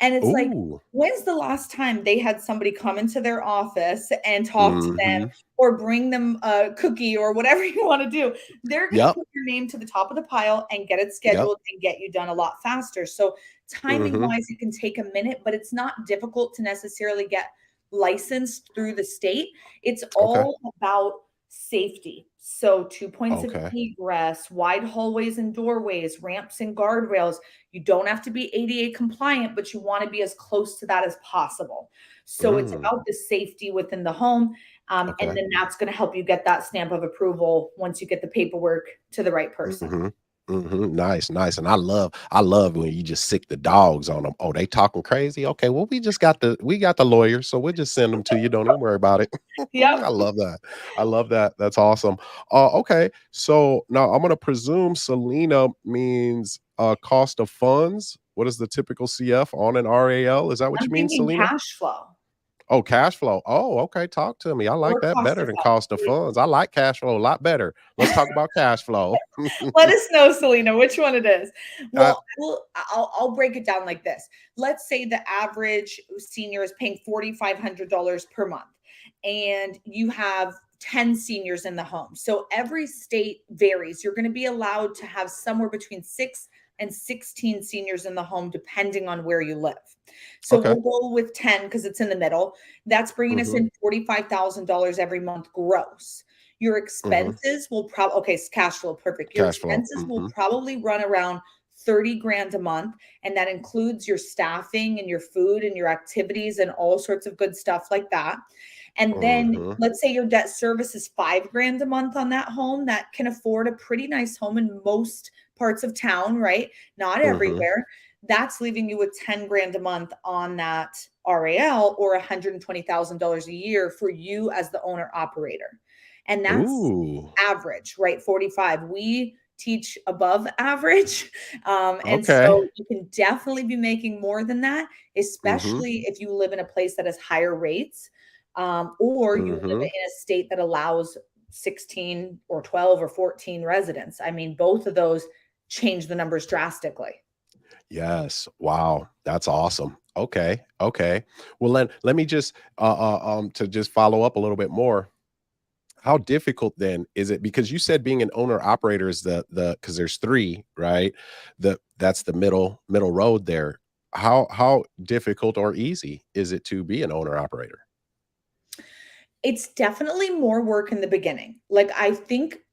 And it's like, Ooh. when's the last time they had somebody come into their office and talk to them Mhm. or bring them a cookie or whatever you want to do? They're going to Yep. put your name to the top of the pile and get it Yep. scheduled and get you done a lot faster. So timing Mhm. wise, it can take a minute, but it's not difficult to necessarily get licensed through the state. It's Okay. all about safety. So, 2 points of Okay. egress, wide hallways and doorways, ramps and guardrails. You don't have to be ADA compliant, but you want to be as close to that as possible. So, it's Mm. about the safety within the home. And Okay. then that's going to help you get that stamp of approval once you get the paperwork to the right person. Mhm. Mhm. Nice, nice. And I love when you just sick the dogs on them. Oh, they talking crazy? Okay, well, we got the lawyers, so we'll just send them to you. Don't even worry about it. Yep. I love that. I love that. That's awesome. Okay. So now I'm gonna presume Selena means cost of funds. What is the typical CF on an RAL? Is that what I'm you mean, thinking Selena? cash flow Oh, cash flow. Oh, okay. Talk to me. I like or that cost better of than funds. cost of funds. I like cash flow a lot better. Let's talk about cash flow. Let us know, Selena, which one it is. Uh, Well, I'll break it down like this. Let's say the average senior is paying $4,500 per month, and you have 10 seniors in the home. So every state varies. You're going to be allowed to have somewhere between 6 and 16 seniors in the home, depending on where you live. So okay. we'll go with 10 because it's in the middle. That's bringing us Mhm. in $45,000 every month gross. Your Mhm. expenses will probably, okay, it's cash flow, perfect. Your Cash flow. expenses will Mhm. probably run around 30 grand a month. And that includes your staffing and your food and your activities and all sorts of good stuff like that. And then Mhm. let's say your debt service is 5 grand a month on that home that can afford a pretty nice home in most parts of town, right? Not Mhm. everywhere. That's leaving you with 10 grand a month on that RAL or $120,000 a year for you as the owner operator. And that's Ooh. average, right? 45. We teach above average. And Okay. so you can definitely be making more than that, Mhm. especially if you live in a place that has higher rates, or you live Mhm. in a state that allows 16 or 12 or 14 residents. I mean, both of those change the numbers drastically. Yes. Wow. That's awesome. Okay. Okay. Well, let me just to just follow up a little bit more. How difficult then is it? Because you said being an owner operator is the because there's three, right? That's the middle road there. How difficult or easy is it to be an owner operator? It's definitely more work in the beginning. Like,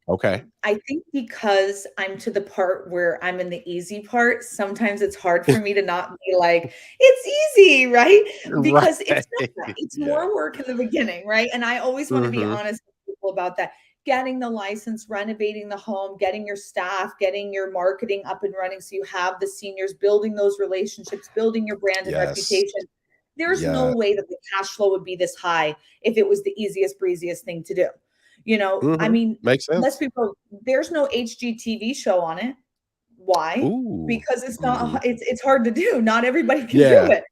Okay. I think because I'm to the part where I'm in the easy part, sometimes it's hard for me to not be like, "It's easy," right? Right. Because it's not. It's Yeah. more work in the beginning, right? And I always wanna be Mhm. honest with people about that. Getting the license, renovating the home, getting your staff, getting your marketing up and running so you have the seniors, building those relationships, building your brand and Yes. reputation. There's no Yeah. way that the cash flow would be this high if it was the easiest breeziest thing to do. I Mhm. mean, Makes let's sense. be real, there's no HGTV show on it. Why? Ooh. Because it's Mhm. not it's hard to do. Not everybody can do Yeah. it.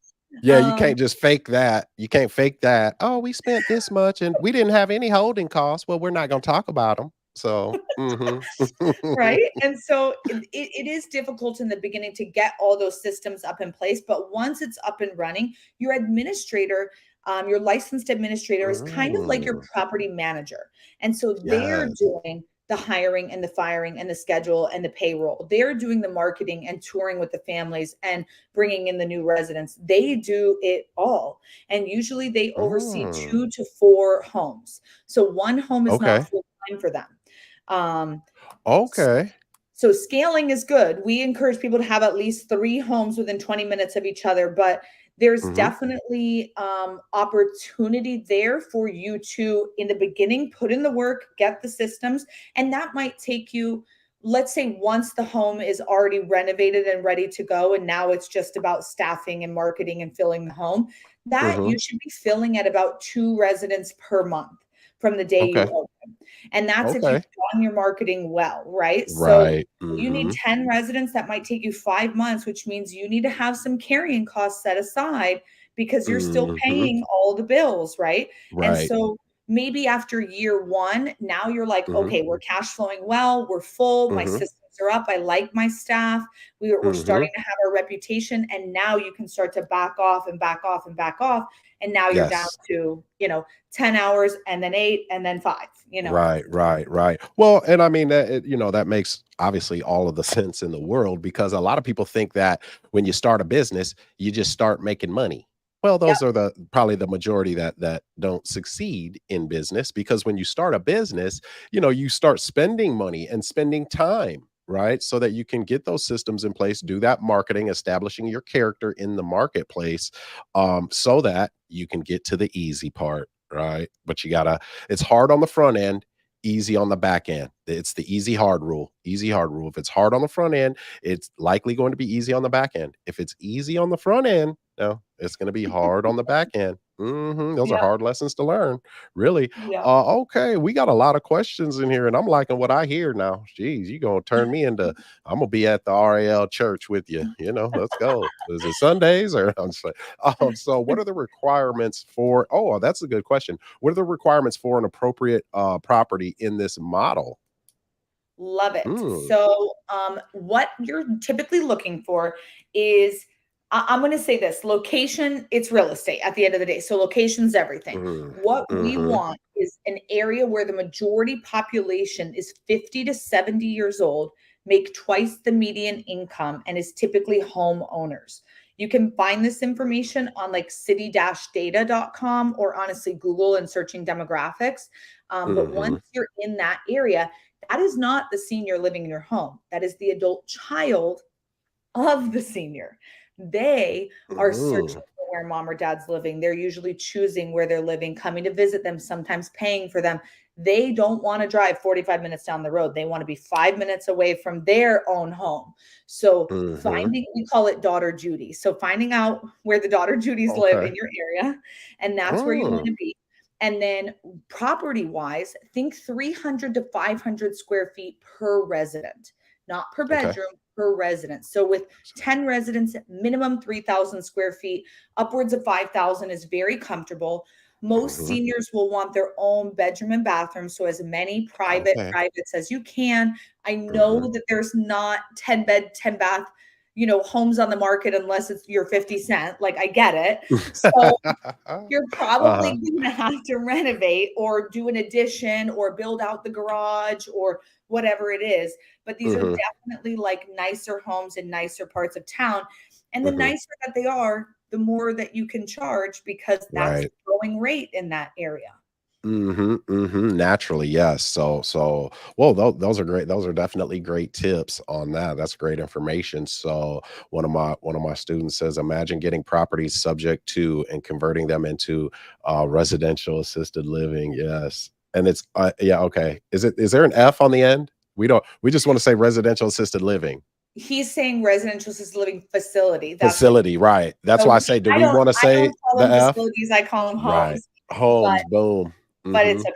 Yeah, you Um, can't just fake that. You can't fake that. "Oh, we spent this much and we didn't have any holding costs." Well, we're not gonna talk about them. So, mhm. right? And so it is difficult in the beginning to get all those systems up in place. But once it's up and running, your administrator, your licensed administrator is kind of like your Mm. property manager. And so they're Yes. doing the hiring and the firing and the schedule and the payroll. They're doing the marketing and touring with the families and bringing in the new residents. They do it all. And usually they oversee Mm. 2 to 4 homes. So one home is not Okay. full time for them. Um, Okay. so scaling is good. We encourage people to have at least 3 homes within 20 minutes of each other, but there's Mhm. definitely opportunity there for you to, in the beginning, put in the work, get the systems, and that might take you, let's say, once the home is already renovated and ready to go, and now it's just about staffing and marketing and filling the home, that Mhm. you should be filling at about 2 residents per month from the day you Okay. open. And that's if you've Okay. done your marketing well, right? So Right. you need Mhm. 10 residents, that might take you 5 months, which means you need to have some carrying costs set aside because you're still Mhm. paying all the bills, right? And Right. so maybe after year one, now you're like, Mhm. okay, we're cash flowing well, we're full, my Mhm. systems are up, I like my staff, we're starting Mhm. to have our reputation. And now you can start to back off and back off and back off. And now you're down Yes. to, 10 hours and then 8 and then 5. Right, right, right. Well, and I mean that that makes obviously all of the sense in the world because a lot of people think that when you start a business, you just start making money. Well, Yep. those are the probably the majority that don't succeed in business because when you start a business, you start spending money and spending time, right? So that you can get those systems in place, do that marketing, establishing your character in the marketplace, so that you can get to the easy part, right? But you gotta it's hard on the front end, easy on the back end. It's the easy hard rule. Easy hard rule. If it's hard on the front end, it's likely going to be easy on the back end. If it's easy on the front end, no, it's going to be hard on the back end. Those are Yep. hard lessons to learn, really. Yep. Okay, we got a lot of questions in here, and I'm liking what I hear now. Geez, you gonna turn me into? I'm gonna be at the R.A.L. church with you. Let's go. Is it Sundays or I'm just like, so what are the requirements for? Oh, that's a good question. What are the requirements for an appropriate property in this model? Love it. Mm, So, what you're typically looking for is, I'm going to say this: location. It's real estate at the end of the day. So, location's everything. mm, What we mm-hmm, want is an area where the majority population is 50 to 70 years old, make twice the median income, and is typically homeowners. You can find this information on like city-data.com or honestly Google and searching demographics. But mm-hmm. once you're in that area, that is not the senior living in your home. That is the adult child of the senior. They are searching Mm, for where mom or dad's living. They're usually choosing where they're living, coming to visit them, sometimes paying for them. They don't want to drive 45 minutes down the road. They want to be 5 minutes away from their own home. So, mm-hmm. finding, we call it daughter Judy. So, finding out where the daughter Judys live in Okay. your area, and that's where you want Mm, to be. And then property wise, think 300 to 500 square feet per resident, not per okay. bedroom, per resident. So with 10 residents, minimum 3,000 square feet, upwards of 5,000 is very comfortable. Most Mm-hmm. seniors will want their own bedroom and bathroom. So as many Okay. privates as you can. I Mm-hmm. know that there's not 10 bed, 10 bath, homes on the market unless it's your 50 cent. Like I get it. So you're uh-huh. probably gonna have to renovate or do an addition or build out the garage or whatever it is. But these are Mm-hmm. definitely like nicer homes in nicer parts of town. And the Mm-hmm. nicer that they are, the more that you can charge because that's Right. the going rate in that area. Mhm, mhm, naturally, yes. Well, those are great. Those are definitely great tips on that. That's great information. So, one of my students says, imagine getting properties subject to and converting them into residential assisted living. Yes, and it's yeah, okay. Is there an F on the end? We don't. We just want to say residential assisted living He's saying residential assisted living facility. That's what facility. Right. That's so why I say, do I we don't want to I say don't call the them F? facilities, I call them Right. homes, but Homes. Boom. it's Hmm. okay.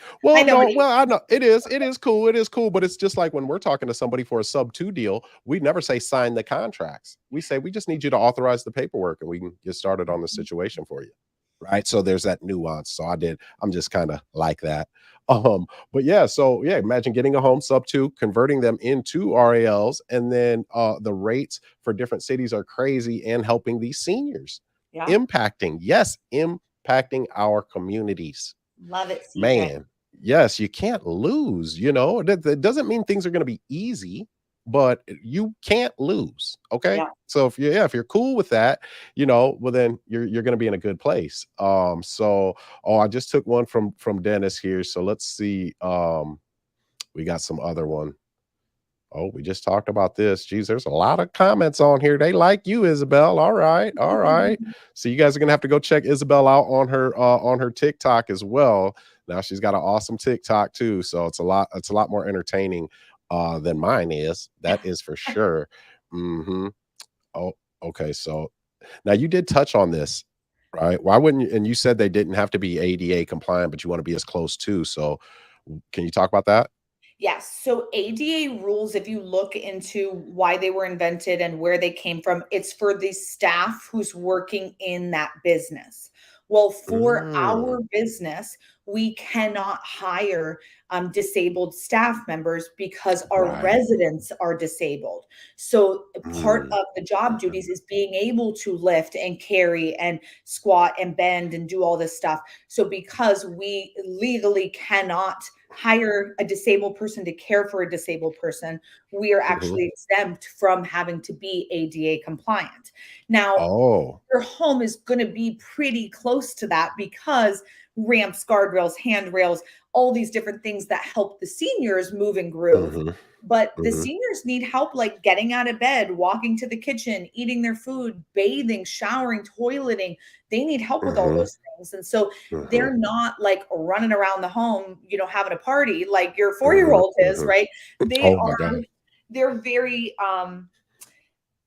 I Well, know what no, he well, I know it is cool, but it's just like when we're talking to somebody for a sub two deal, we never say sign the contracts. We say we just need you to authorize the paperwork and we can get started on the situation for you. Right. So there's that nuance. I'm just kind of like that. But yeah, so yeah, imagine getting a home sub two, converting them into RALs, and then the rates for different cities are crazy and helping these seniors. Yeah. Impacting our communities, Love it, CJ. man. Yes, you can't lose, that doesn't mean things are going to be easy, but you can't lose. Okay, Yeah. so if you're cool with that, well, then you're going to be in a good place. So, oh, I just took one from Dennis here, so let's see. We got some other one. Oh, we just talked about this. Geez, there's a lot of comments on here. They like you, Isabel. All right, all right. So you guys are gonna have to go check Isabel out on her TikTok as well. Now she's got an awesome TikTok too. So it's a lot more entertaining than mine is. That is for sure. Hmm. Oh, okay. So now you did touch on this, right? Why wouldn't you? And you said they didn't have to be ADA compliant, but you want to be as close to. So can you talk about that? Yes. So ADA rules, if you look into why they were invented and where they came from, it's for the staff who's working in that business. Well, for Mm, our business, we cannot hire disabled staff members because our right. residents are disabled. So part Mm, of the job mhm, duties is being able to lift and carry and squat and bend and do all this stuff. So because we legally cannot hire a disabled person to care for a disabled person, we are mhm. actually exempt from having to be ADA compliant. Now, Oh. your home is going to be pretty close to that because ramps, guardrails, handrails, all these different things that help the seniors move and groove. Mhm, But the mhm, seniors need help like getting out of bed, walking to the kitchen, eating their food, bathing, showering, toileting. They need help with all mhm, those things. And so mhm, they're not like running around the home, having a party like your 4-year mhm, old is, mhm. right? They Oh my are god. they're very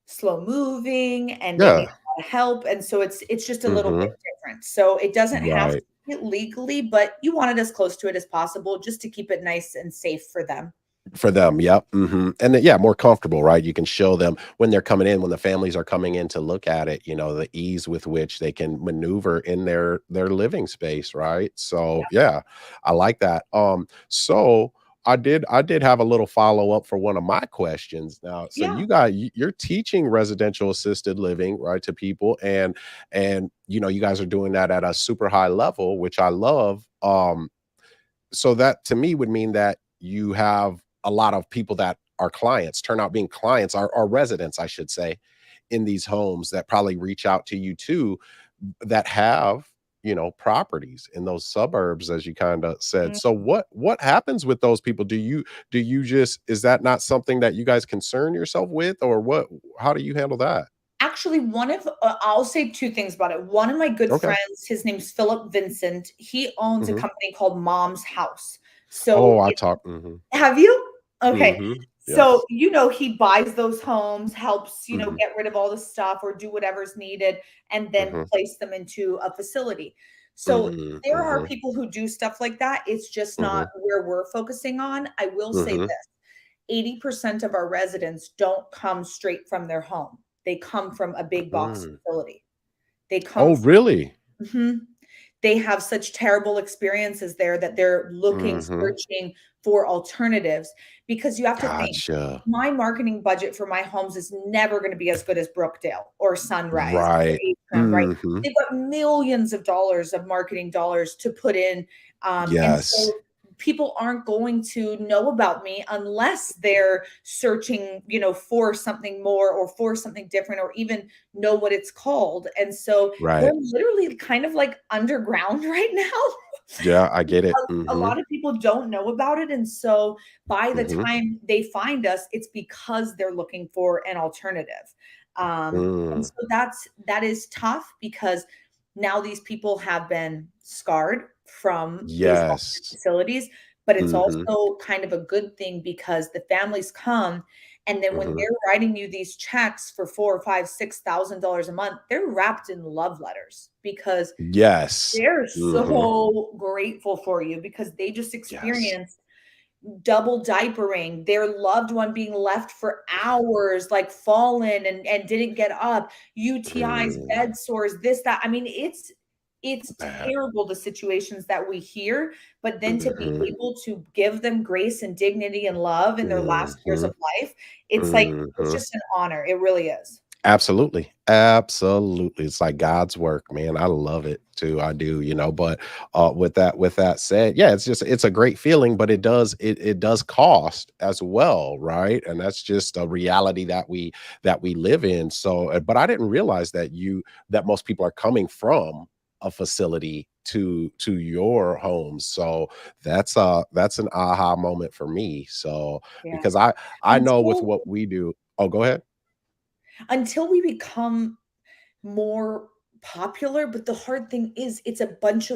slow moving and they need Yeah. a lot of help, and so it's just a little bit Mhm. different. So it doesn't have to Right. be legally, but you want it as close to it as possible just to keep it nice and safe for them. For them, yep, mhm, and then, yeah, more comfortable, right? You can show them when they're coming in, when the families are coming in to look at it, the ease with which they can maneuver in their living space, right? So, yeah, I like that. So I did have a little follow-up for one of my questions now. So Yeah. you're teaching residential assisted living, right, to people, and you guys are doing that at a super high level, which I love. So that to me would mean that you have a lot of people that are clients turn out being clients, are residents, I should say, in these homes that probably reach out to you too, that have properties in those suburbs, as you kind of said. So what happens with those people? Do you just, is that not something that you guys concern yourself with, or what? How do you handle that? Actually, I'll say 2 things about it. One of my good Okay. friends, his name's Philip Vincent. He owns a Hmm. company called Mom's House. So Oh, I it talk. Hmm. have you? Okay. Hmm. So, Yes. he buys those homes, helps, Hmm. get rid of all the stuff or do whatever's needed, and then Hmm. place them into a facility. So Hmm. there are Hmm. people who do stuff like that. It's just not Hmm. where we're focusing on. I will say Hmm. this. 80% of our residents don't come straight from their home. They come from a big box Mm. facility. They come Oh, really? Mhm. They have such terrible experiences there that they're looking, Mhm. searching for alternatives because you have to think, Gotcha. my marketing budget for my homes is never gonna be as good as Brookdale or Sunrise or Right. Atrium, right? Mhm. They've got millions of dollars of marketing dollars to put in, and Yes. so people aren't going to know about me unless they're searching, for something more or for something different or even know what it's called, and so we're Right. literally kind of like underground right now. Yeah, I get it. A Mhm. lot of people don't know about it, and so by the Mhm. time they find us, it's because they're looking for an alternative. And Mm. so that is tough because now these people have been scarred from these Yes. facilities, but it's Mhm. also kind of a good thing because the families come, and then when Mhm. they're writing you these checks for 4 or 5, $6,000 a month, they're wrapped in love letters because Yes. they're Mhm. so grateful for you because they just Yes. experienced double diapering, their loved one being left for hours, like fallen and didn't get up, UTIs, Mm. bed sores, this, that. I mean, it's Bad. terrible the situations that we hear, but then to be Mhm. able to give them grace and dignity and love in their last years of Mhm. life, it's Mhm. just an honor. It really is. Absolutely. Absolutely. It's like God's work, man. I love it too. I do, but with that said, yeah, it's a great feeling, but it does cost as well, right? And that's just a reality that we live in. So, but I didn't realize that most people are coming from a facility to your homes. So that's an aha moment for me. So Yeah. because I know with Until what we do. Oh, go ahead. until we become more popular, but the hard thing is it's a bunch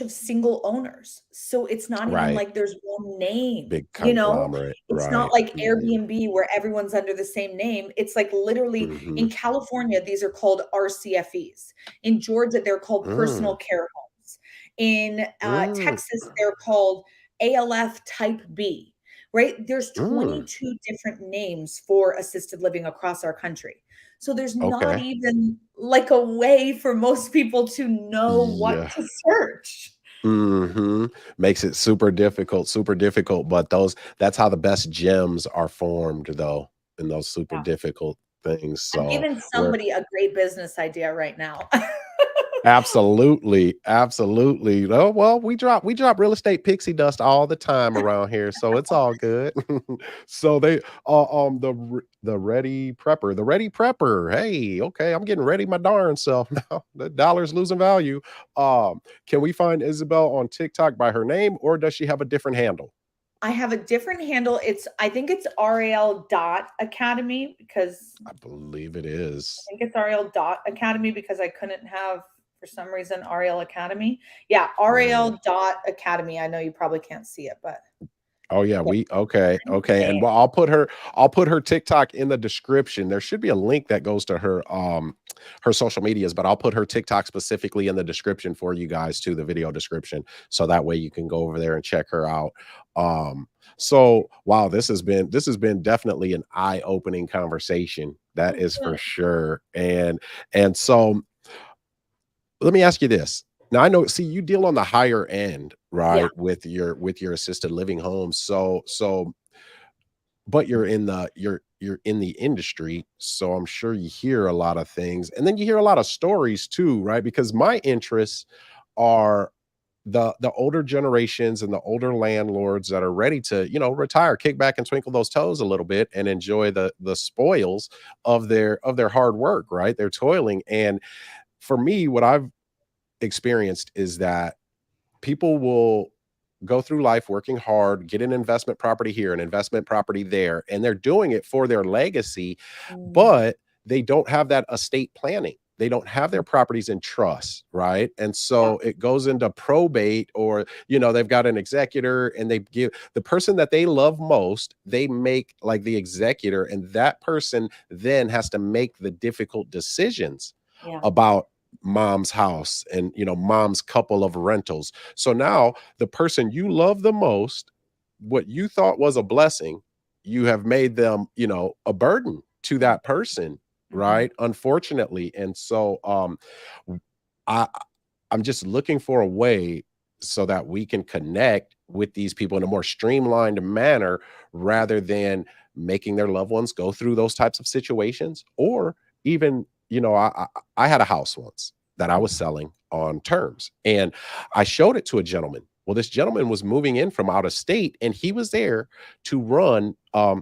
of single owners. So it's not even Right. like there's one name, Big you know? conglomerate. It's not Right. like Hmm. Airbnb where everyone's under the same name. It's like literally Hmm. in California, these are called RCFEs. In Georgia, they're called Mm, personal care homes. In mm, Texas, they're called ALF type B, right? There's mm. 22 different names for assisted living across our country. So there's not Okay. even like a way for most people to know what Yeah. to search. Mhm. Makes it super difficult, but those that's how the best gems are formed though, in those super Yeah. difficult things. I'm So, giving we're somebody a great business idea right now. absolutely, absolutely. Oh, well, we drop real estate pixie dust all the time around here, so it's all good. So they the ready prepper. Hey, okay, I'm getting ready my darn self now. The dollar's losing value. Can we find Isabel on TikTok by her name, or does she have a different handle? I have a different handle. I think it's RAL dot academy because I believe it I is. think it's RAL dot academy because I couldn't have for some reason RAL Academy. Yeah, Mm. RAL dot academy. I know you probably can't see it, but Oh yeah, yeah, we okay, okay. same. And well, I'll put her TikTok in the description. There should be a link that goes to her social medias, but I'll put her TikTok specifically in the description for you guys to the video description. So that way you can go over there and check her out. Um so wow, this has been definitely an eye-opening conversation. That Oh, is for good. sure. And so let me ask you this. Now I know, see, you deal on the higher end, Yeah. right, with your assisted living homes. So but you're in the industry, so I'm sure you hear a lot of things. And then you hear a lot of stories too, right? Because my interests are the older generations and the older landlords that are ready to, retire, kick back and twinkle those toes a little bit and enjoy the spoils of their hard work, right? They're toiling. And for me, what I've experienced is that people will go through life working hard, get an investment property here, an investment property there, and they're doing it for their legacy, Mm, but they don't have that estate planning. They don't have their properties in trust, right? And yeah. so it goes into probate, or, they've got an executor and they give the person that they love most, they make like the executor, and that person then has to make the difficult decisions Yeah. about mom's house and mom's couple of rentals. So now the person you love the most, what you thought was a blessing, you have made them, a burden to Mhm, that person, mhm, right? Unfortunately. And so I I'm just looking for a way so that we can connect with these people in a more streamlined manner rather than making their loved ones go through those types of situations. Or even, I had a house once that I mhm, was selling on terms, and I showed it to a gentleman. Well, this gentleman was moving in from out of state, and he was there to run a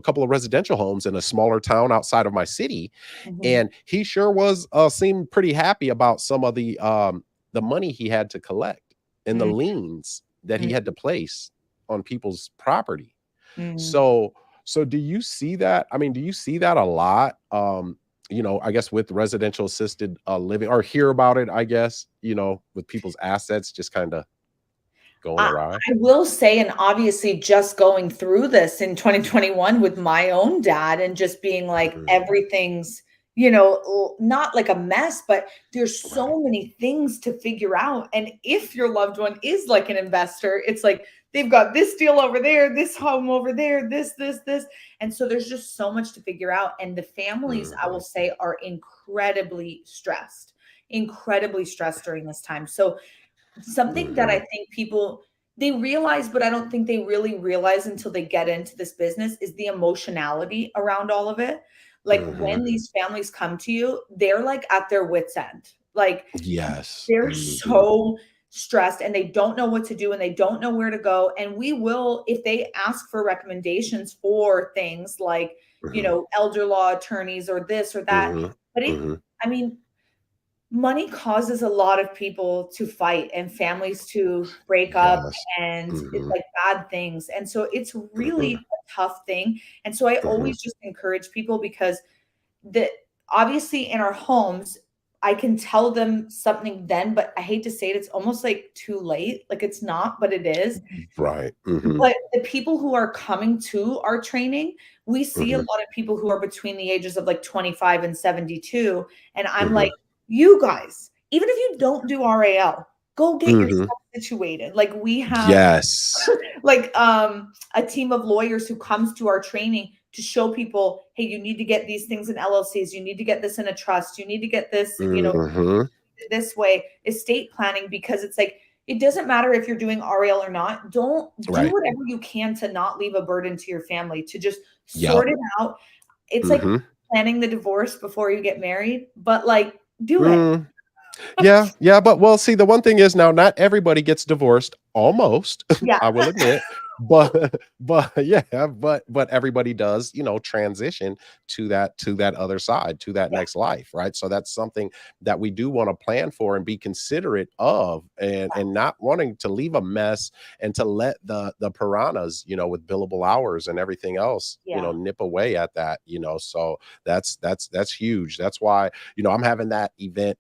couple of residential homes in a smaller town outside of my city. mhm, And he sure was seemed pretty happy about some of the money he had to collect and the mm, liens that he mm, had to place on people's property. mm. So do you see that? I mean, do you see that a lot? I guess with residential assisted living, or hear about it, I guess, with people's assets just kind of going I awry. I will say, and obviously just going through this in 2021 with my own dad and just being like Mm, everything's, not like a mess, but there's right. so many things to figure out. And if your loved one is like an investor, it's like they've got this deal over there, this home over there, this. And so there's just so much to figure out. And the families, I will Hmm. say, are incredibly stressed during this time. So something that I Hmm. think people they realize, but I don't think they really realize until they get into this business is the emotionality around all of it. Like Hmm. when these families come to you, they're like at their wits' end. Like Yes. they're Hmm. so stressed and they don't know what to do and they don't know where to go. And we will, if they ask for recommendations for things like, Hmm. elder law attorneys or this or that. Hmm. But Hmm. I mean, money causes a lot of people to fight and families to break up, Yes. and it's Mhm, like bad things. And so it's really mhm, a tough thing. And so I mhm. always just encourage people, because the obviously in our homes, I can tell them something then, but I hate to say it, it's almost like too late. Like it's not, but it is. Right. Mhm, But the people who are coming to our training, we see a mhm, lot of people who are between the ages of like 25 and 72. And I'm like, mhm, you guys, even if you don't do R.A.L., go get mhm. yourself situated. Like we have Yes. like a team of lawyers who comes to our training to show people, hey, you need to get these things in LLCs, you need to get this in a trust, you need to get this, Mhm. this way, estate planning, because it's like it doesn't matter if you're doing REL or not. Don't do Right. whatever you can to not leave a burden to your family, to just Yep. sort it out. It's like Mhm. planning the divorce before you get married, but like do it. Mm. Yeah, yeah, but well, see, the one thing is now not everybody gets divorced, almost, Yeah. I will admit, but yeah, but everybody does, transition to that other side, to that Yeah. next life, right? So that's something that we do want to plan for and be considerate of, and not wanting to leave a mess and to let the piranhas, with billable hours and everything else, Yeah. nip away at that, so that's huge. That's why I'm having that event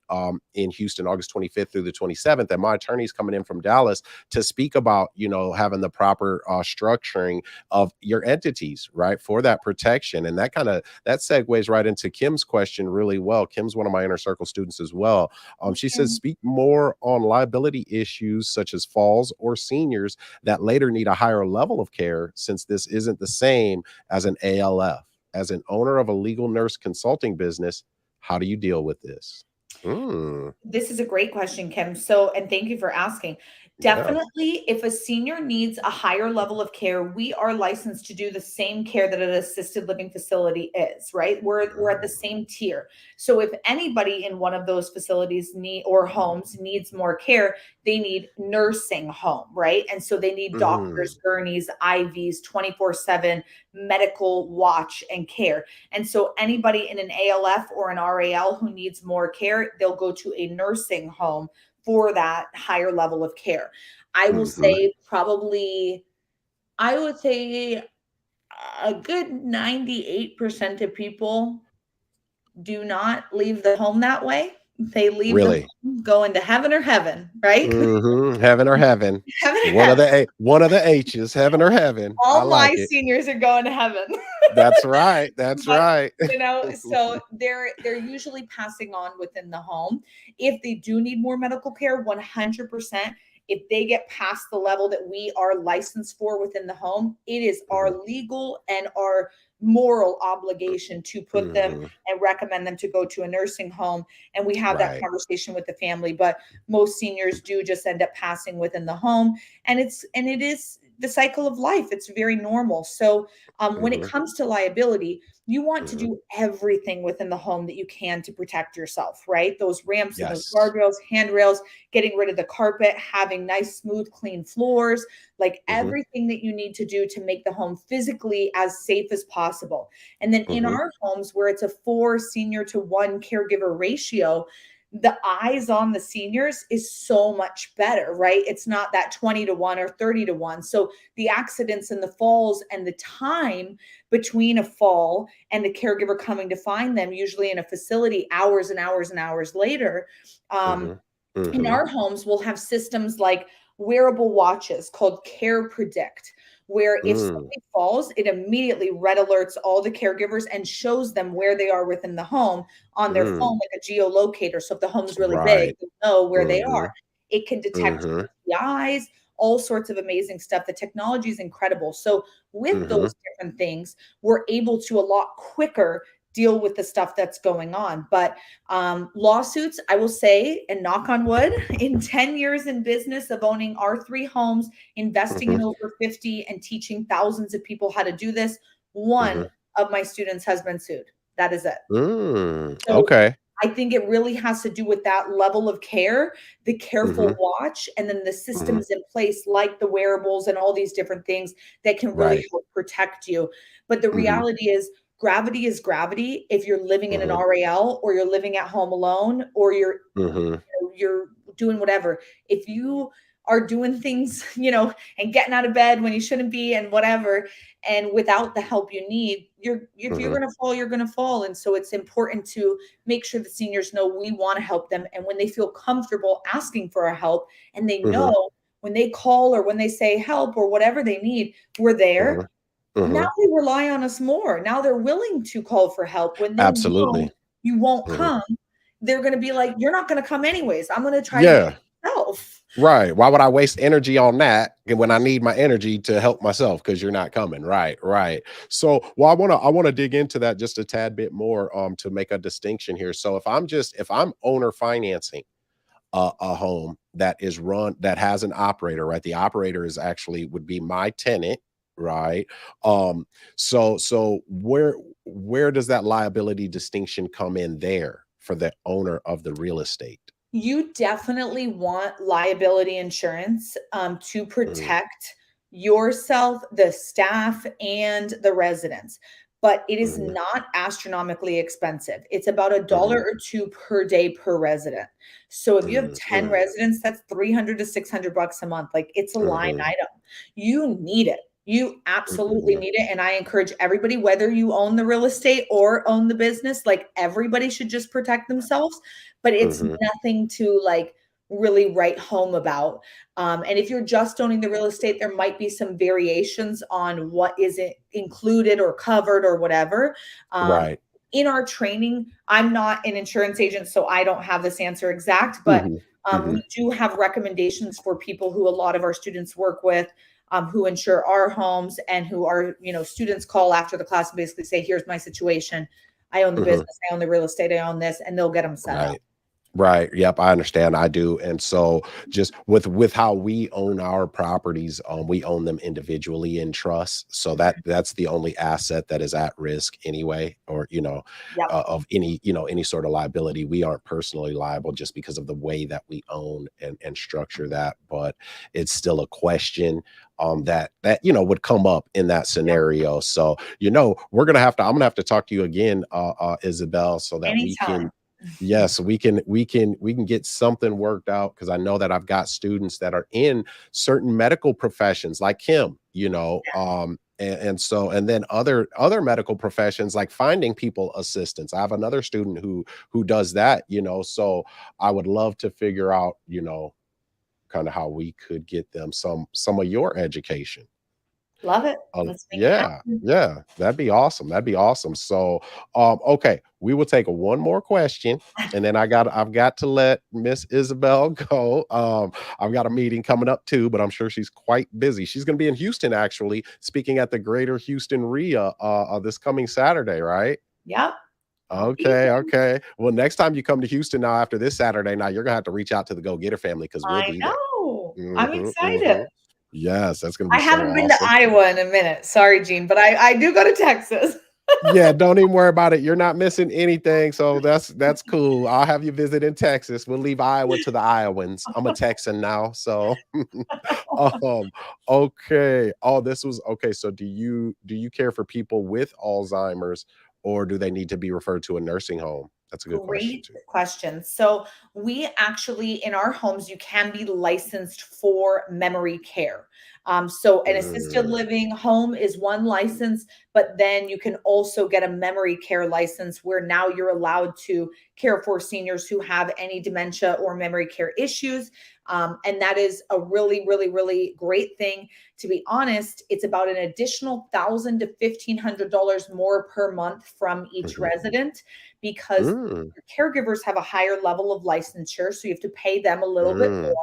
in Houston, August 25th through the 27th, and my attorney's coming in from Dallas to speak about, having the proper structuring of your entities, right, for that protection. And that segues right into Kim's question really well. Kim's one of my inner circle students as well. She says, Okay. speak more on liability issues such as falls or seniors that later need a higher level of care, since this isn't the same as an ALF. As an owner of a legal nurse consulting business, how do you deal with this? Mm, This is a great question, Kim. So, and thank you for asking. yeah. Definitely, if a senior needs a higher level of care, we are licensed to do the same care that an assisted living facility is, right? We're at the Mm, same tier. So if anybody in one of those facilities need or homes needs more care, they need nursing home, right? And so they need mm, doctors, gurneys, IVs, 24/7 medical watch and care. And so anybody in an ALF or an RAL who needs more care, they'll go to a nursing home for that higher level of care. I will mhm. say probably, I would say a good 98% of people do not leave the home that way. They leave the Really? home going to heaven or heaven, right? Mhm. Heaven or heaven. Heaven or heaven. One of the H's, heaven or heaven. I All my like it. seniors are going to heaven. That's right. That's But right. so they're usually passing on within the home. If they do need more medical care, 100%, if they get past the level that we are licensed for within the home, it is Mhm, our legal and our moral obligation to put them mhm. and recommend them to go to a nursing home, and we have that Right. conversation with the family. But most seniors do just end up passing within the home, and it is the cycle of life. It's very normal. So when it Mhm, comes to liability, you want to mhm. do everything within the home that you can to protect yourself, right? Those ramps and those Yes. guardrails, handrails, getting rid of the carpet, having nice, smooth, clean floors, like Mhm, everything that you need to do to make the home physically as safe as possible. And then in mhm, our homes, where it's a 4 senior to 1 caregiver ratio, the eyes on the seniors is so much better, right? It's not that 20-1 or 30-1. So the accidents and the falls and the time between a fall and the caregiver coming to find them, usually in a facility, hours and hours and hours later. Um, mhm, in mhm, our homes, we'll have systems like wearable watches called Care Predict, where if mm, somebody falls, it immediately red alerts all the caregivers and shows them where they are within the home on their mm. phone, like a geolocator. So if the home's really big, Right. they know where they are. Mhm, It can detect mhm, UTIs, all sorts of amazing stuff. The technology is incredible. So with mhm, those different things, we're able to a lot quicker deal with the stuff that's going on. But lawsuits, I will say, and knock on wood, in 10 years in business of owning R3 homes, investing mhm, in over 50, and teaching thousands of people how to do this, one mhm. of my students has been sued. That is it. So Okay. I think it really has to do with that level of care, the careful Mhm, watch, and then the mhm. systems in place, like the wearables and all these different things that can really Right. help protect you. But the Mhm, reality is, gravity is gravity if you're living in an Mhm. R.A.L. or you're living at home alone or Mhm. you're doing whatever. If you are doing things, and getting out of bed when you shouldn't be and whatever, and without the help you need, if you're Mhm. going to fall, you're going to fall. And so it's important to make sure the seniors know we want to help them. And when they feel comfortable asking for our help and they Mhm. know when they call or when they say help or whatever they need, we're there. Mhm. Now Mhm. they rely on us more. Now they're willing to call for help when they know Absolutely. you won't Mhm. come. They're going to be like, you're not going to come anyways. I'm going to try to do Yeah. it myself. Right. Why would I waste energy on that when I need my energy to help myself because you're not coming? Right. Right. So, well, I want to dig into that just a tad bit more to make a distinction here. So, if I'm owner financing a home that is run that has an operator, right? The operator is actually would be my tenant, right? Um so where does that liability distinction come in there for the owner of the real estate? You definitely want liability insurance to Mhm. protect yourself, the staff, and the residents. But it is Mhm. not astronomically expensive. It's about a dollar Mhm. or two per day per resident. So if you have 10 Mhm. residents, that's 300 to 600 bucks a month. Like it's a line Mhm. item. You need it. You absolutely Mhm. need it. And I encourage everybody, whether you own the real estate or own the business, like everybody should just protect themselves, but it's Mhm. nothing to like really write home about. And if you're just owning the real estate, there might be some variations on what isn't included or covered or whatever. Um, Right. in our training, I'm not an insurance agent, so I don't have this answer exact, but Mhm. Mhm. we do have recommendations for people who a lot of our students work with, who insure our homes and who are, students call after the class and basically say, here's my situation. I own the Mhm. business, I own the real estate, I own this, and they'll get them set up. Right. Right. Yep. I understand. I do. And so just with how we own our properties, we own them individually in trust. So that's the only asset that is at risk anyway, or Yep. of any any sort of liability. We aren't personally liable just because of the way that we own and structure that. But it's still a question that would come up in that Yep. scenario. So I'm gonna have to talk to you again, Isabel, so that we Anytime. can. Yes, we can get something worked out because I know that I've got students that are in certain medical professions like him, and then other medical professions like finding people assistance. I have another student who does that, so I would love to figure out, kind of how we could get them some of your education. Love it. Let's make it Yeah, happen. yeah, that'd be awesome. That'd be awesome. So, okay, we will take one more question, and then I've got to let Miss Isabel go. I've got a meeting coming up too, but I'm sure she's quite busy. She's going to be in Houston, actually, speaking at the Greater Houston RIA this coming Saturday, right? Yep. I'll be Okay, there. okay. Well, next time you come to Houston now after this Saturday night, you're gonna have to reach out to the Go Getter family because we'll I be there. know. I'm Hmm. excited. Hmm. Yes, that's gonna be I so haven't been to awesome. Iowa in a minute. Sorry, Gene, but I do go to Texas. Yeah, don't even worry about it. You're not missing anything. So that's cool. I'll have you visit in Texas. We'll leave Iowa to the Iowans. I'm a Texan now. So um okay. Oh, this was okay. So do you care for people with Alzheimer's, or do they need to be referred to a nursing home? That's a good question Great too. question. So, we actually, in our homes, you can be licensed for memory care. So, an assisted Mm, living home is one license, but then you can also get a memory care license where now you're allowed to care for seniors who have any dementia or memory care issues. And that is a really, really, really great thing. To be honest, it's about an additional $1,000 to $1,500 more per month from each mhm, resident because mm, caregivers have a higher level of licensure, so you have to pay them a little bit mm. more.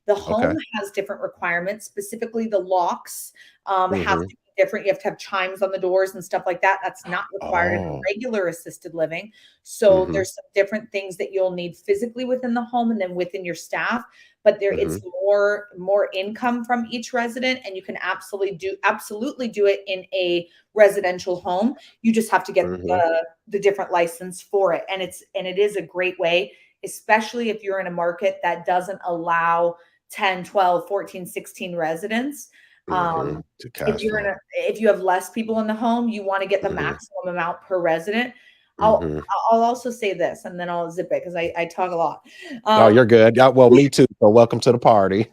The home Okay. has different requirements, specifically the locks have Mhm. to be different. You have to have chimes on the doors and stuff like that. That's not required in Oh. regular assisted living. So Mhm, there's some different things that you'll need physically within the home and then within your staff. But there it's mhm, more income from each resident, and you can absolutely do it in a residential home. You just have to get mhm, the different license for it, and it is a great way, especially if you're in a market that doesn't allow 10, 12, 14, 16 residents. Mhm. To If cash you're in flow. a if you have less people in the home, you want to get the Mhm. maximum amount per resident. I'll Mhm. I'll also say this, and then I'll zip it because I talk a lot. No, Um, you're good. Yeah, well, me too. So welcome to the party.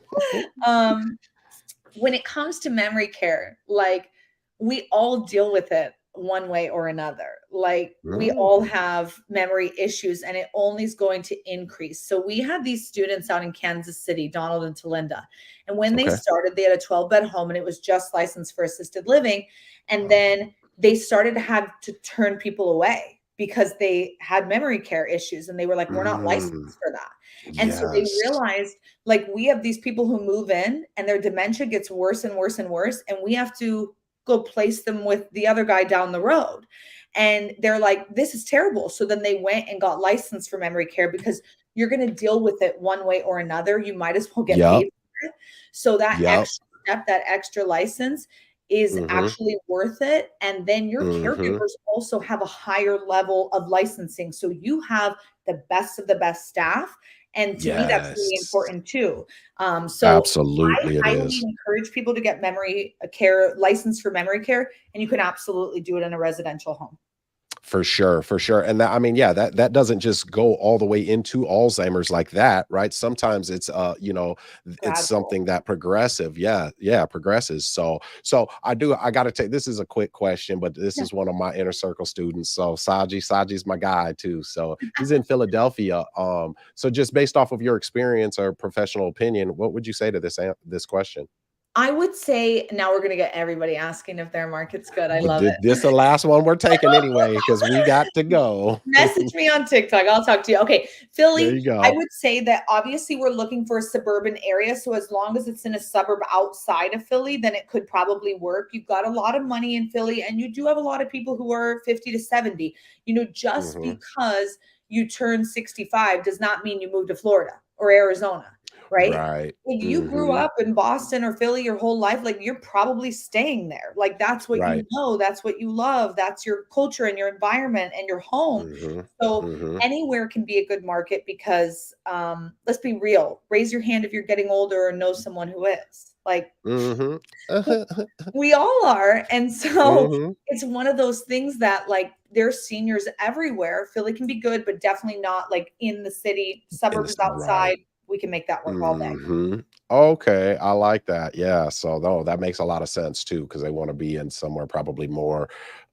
um, when it comes to memory care, like we all deal with it one way or another. Like we all Mm, have memory issues and it only is going to increase. So we had these students out in Kansas City, Donald and Talinda. And when they okay. started, they had a 12-bed home and it was just licensed for assisted living. And Wow. then they started to have to turn people away because they had memory care issues and they were like, we're not Mm, licensed for that. And so they yes. realized like we have these people who move in and their dementia gets worse and worse and worse and we have to go place them with the other guy down the road and they're like this is terrible, so then they went and got licensed for memory care because you're going to deal with it one way or another, you might as well get Yep. paid for it. So that Yep. extra step, that extra license is Mhm. actually worth it, and then your Mhm. caregivers also have a higher level of licensing, so you have the best of the best staff, and to me that's really Yes. important too. So Absolutely it I highly is. encourage people to get memory care license for memory care, and you can absolutely do it in a residential home. For sure, for sure. And that I mean, yeah, that doesn't just go all the way into Alzheimer's like that, right? Sometimes it's it's Gradual. something that progressive. Yeah, yeah, progresses. So I gotta take this is a quick question, but this Yeah. is one of my inner circle students. So Saji's my guy too. So he's in Philadelphia. So just based off of your experience or professional opinion, what would you say to this question? I would say now we're gonna get everybody asking if their market's good. I But love this it. the last one we're taking anyway, because we got to go. Message me on TikTok. I'll talk to you. Okay, There Philly, you I go. would say that obviously we're looking for a suburban area. So as long as it's in a suburb outside of Philly, then it could probably work. You've got a lot of money in Philly, and you do have a lot of people who are 50 to 70. Just Mhm. because you turn 65 does not mean you move to Florida or Arizona, right? Right. If you grew Mhm. up in Boston or Philly your whole life, like you're probably staying there. Like that's what you Right. know, that's what you love, that's your culture and your environment and your home. Mhm. So Mhm. anywhere can be a good market because let's be real. Raise your hand if you're getting older or know someone who is. Like Mhm. we all are. And so Mhm. it's one of those things that like there's seniors everywhere. Philly can be good, but definitely not like in the city. In Suburbs this right. outside, we can make that work all day. Mhm. Okay, I like that. Yeah, so no, that makes a lot of sense too, because they wanna be in somewhere probably more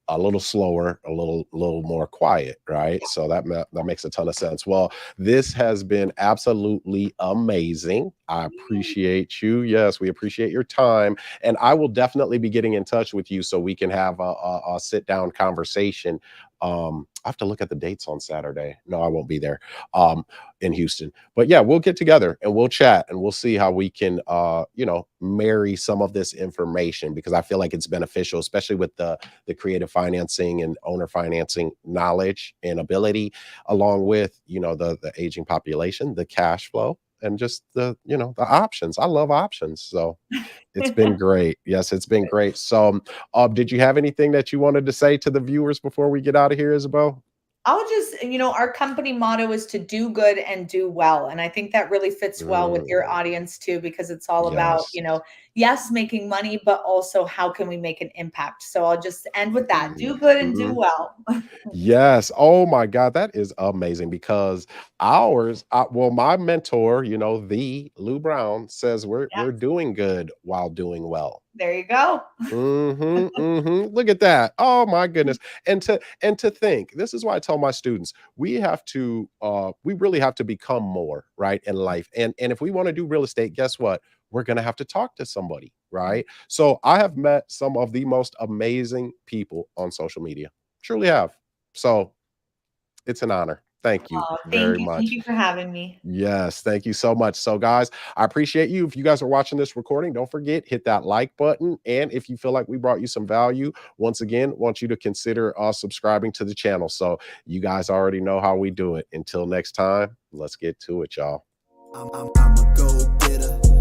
a little slower, a little more quiet, right? So that makes a ton of sense. Well, this has been absolutely amazing. I appreciate you. Yes, we appreciate your time, and I will definitely be getting in touch with you so we can have a sit down conversation. I have to look at the dates on Saturday. No, I won't be there. In Houston. But yeah, we'll get together and we'll chat and we'll see how we can marry some of this information, because I feel like it's beneficial, especially with the creative financing and owner financing knowledge and ability, along with the aging population, the cash flow, and just the options. I love options. So it's been great. Yes, it's been great. So did you have anything that you wanted to say to the viewers before we get out of here, Isabel? I'll just, our company motto is to do good and do well. And I think that really fits well with your Mm, audience too, because it's all about, yes. yes, making money, but also how can we make an impact? So I'll just end with that. Do good and do Mhm. well. Yes. Oh my God, that is amazing, because well, my mentor, the Lou Brown says we're Yes, doing good while doing well. there you go. Look at that. Oh my goodness. And to think, this is why I tell my students, we really have to become more, right, in life. And if we want to do real estate, guess what? We're gonna have to talk to somebody, right? So I have met some of the most amazing people on social media. Truly have. So it's an honor. Thank you Thank very you. Thank much. you for having me. Yes, thank you so much. So, guys, I appreciate you. If you guys are watching this recording, don't forget, hit that like button. And if you feel like we brought you some value, once again, want you to consider subscribing to the channel. So, you guys already know how we do it. Until next time, let's get to it, y'all. I'm a go getter.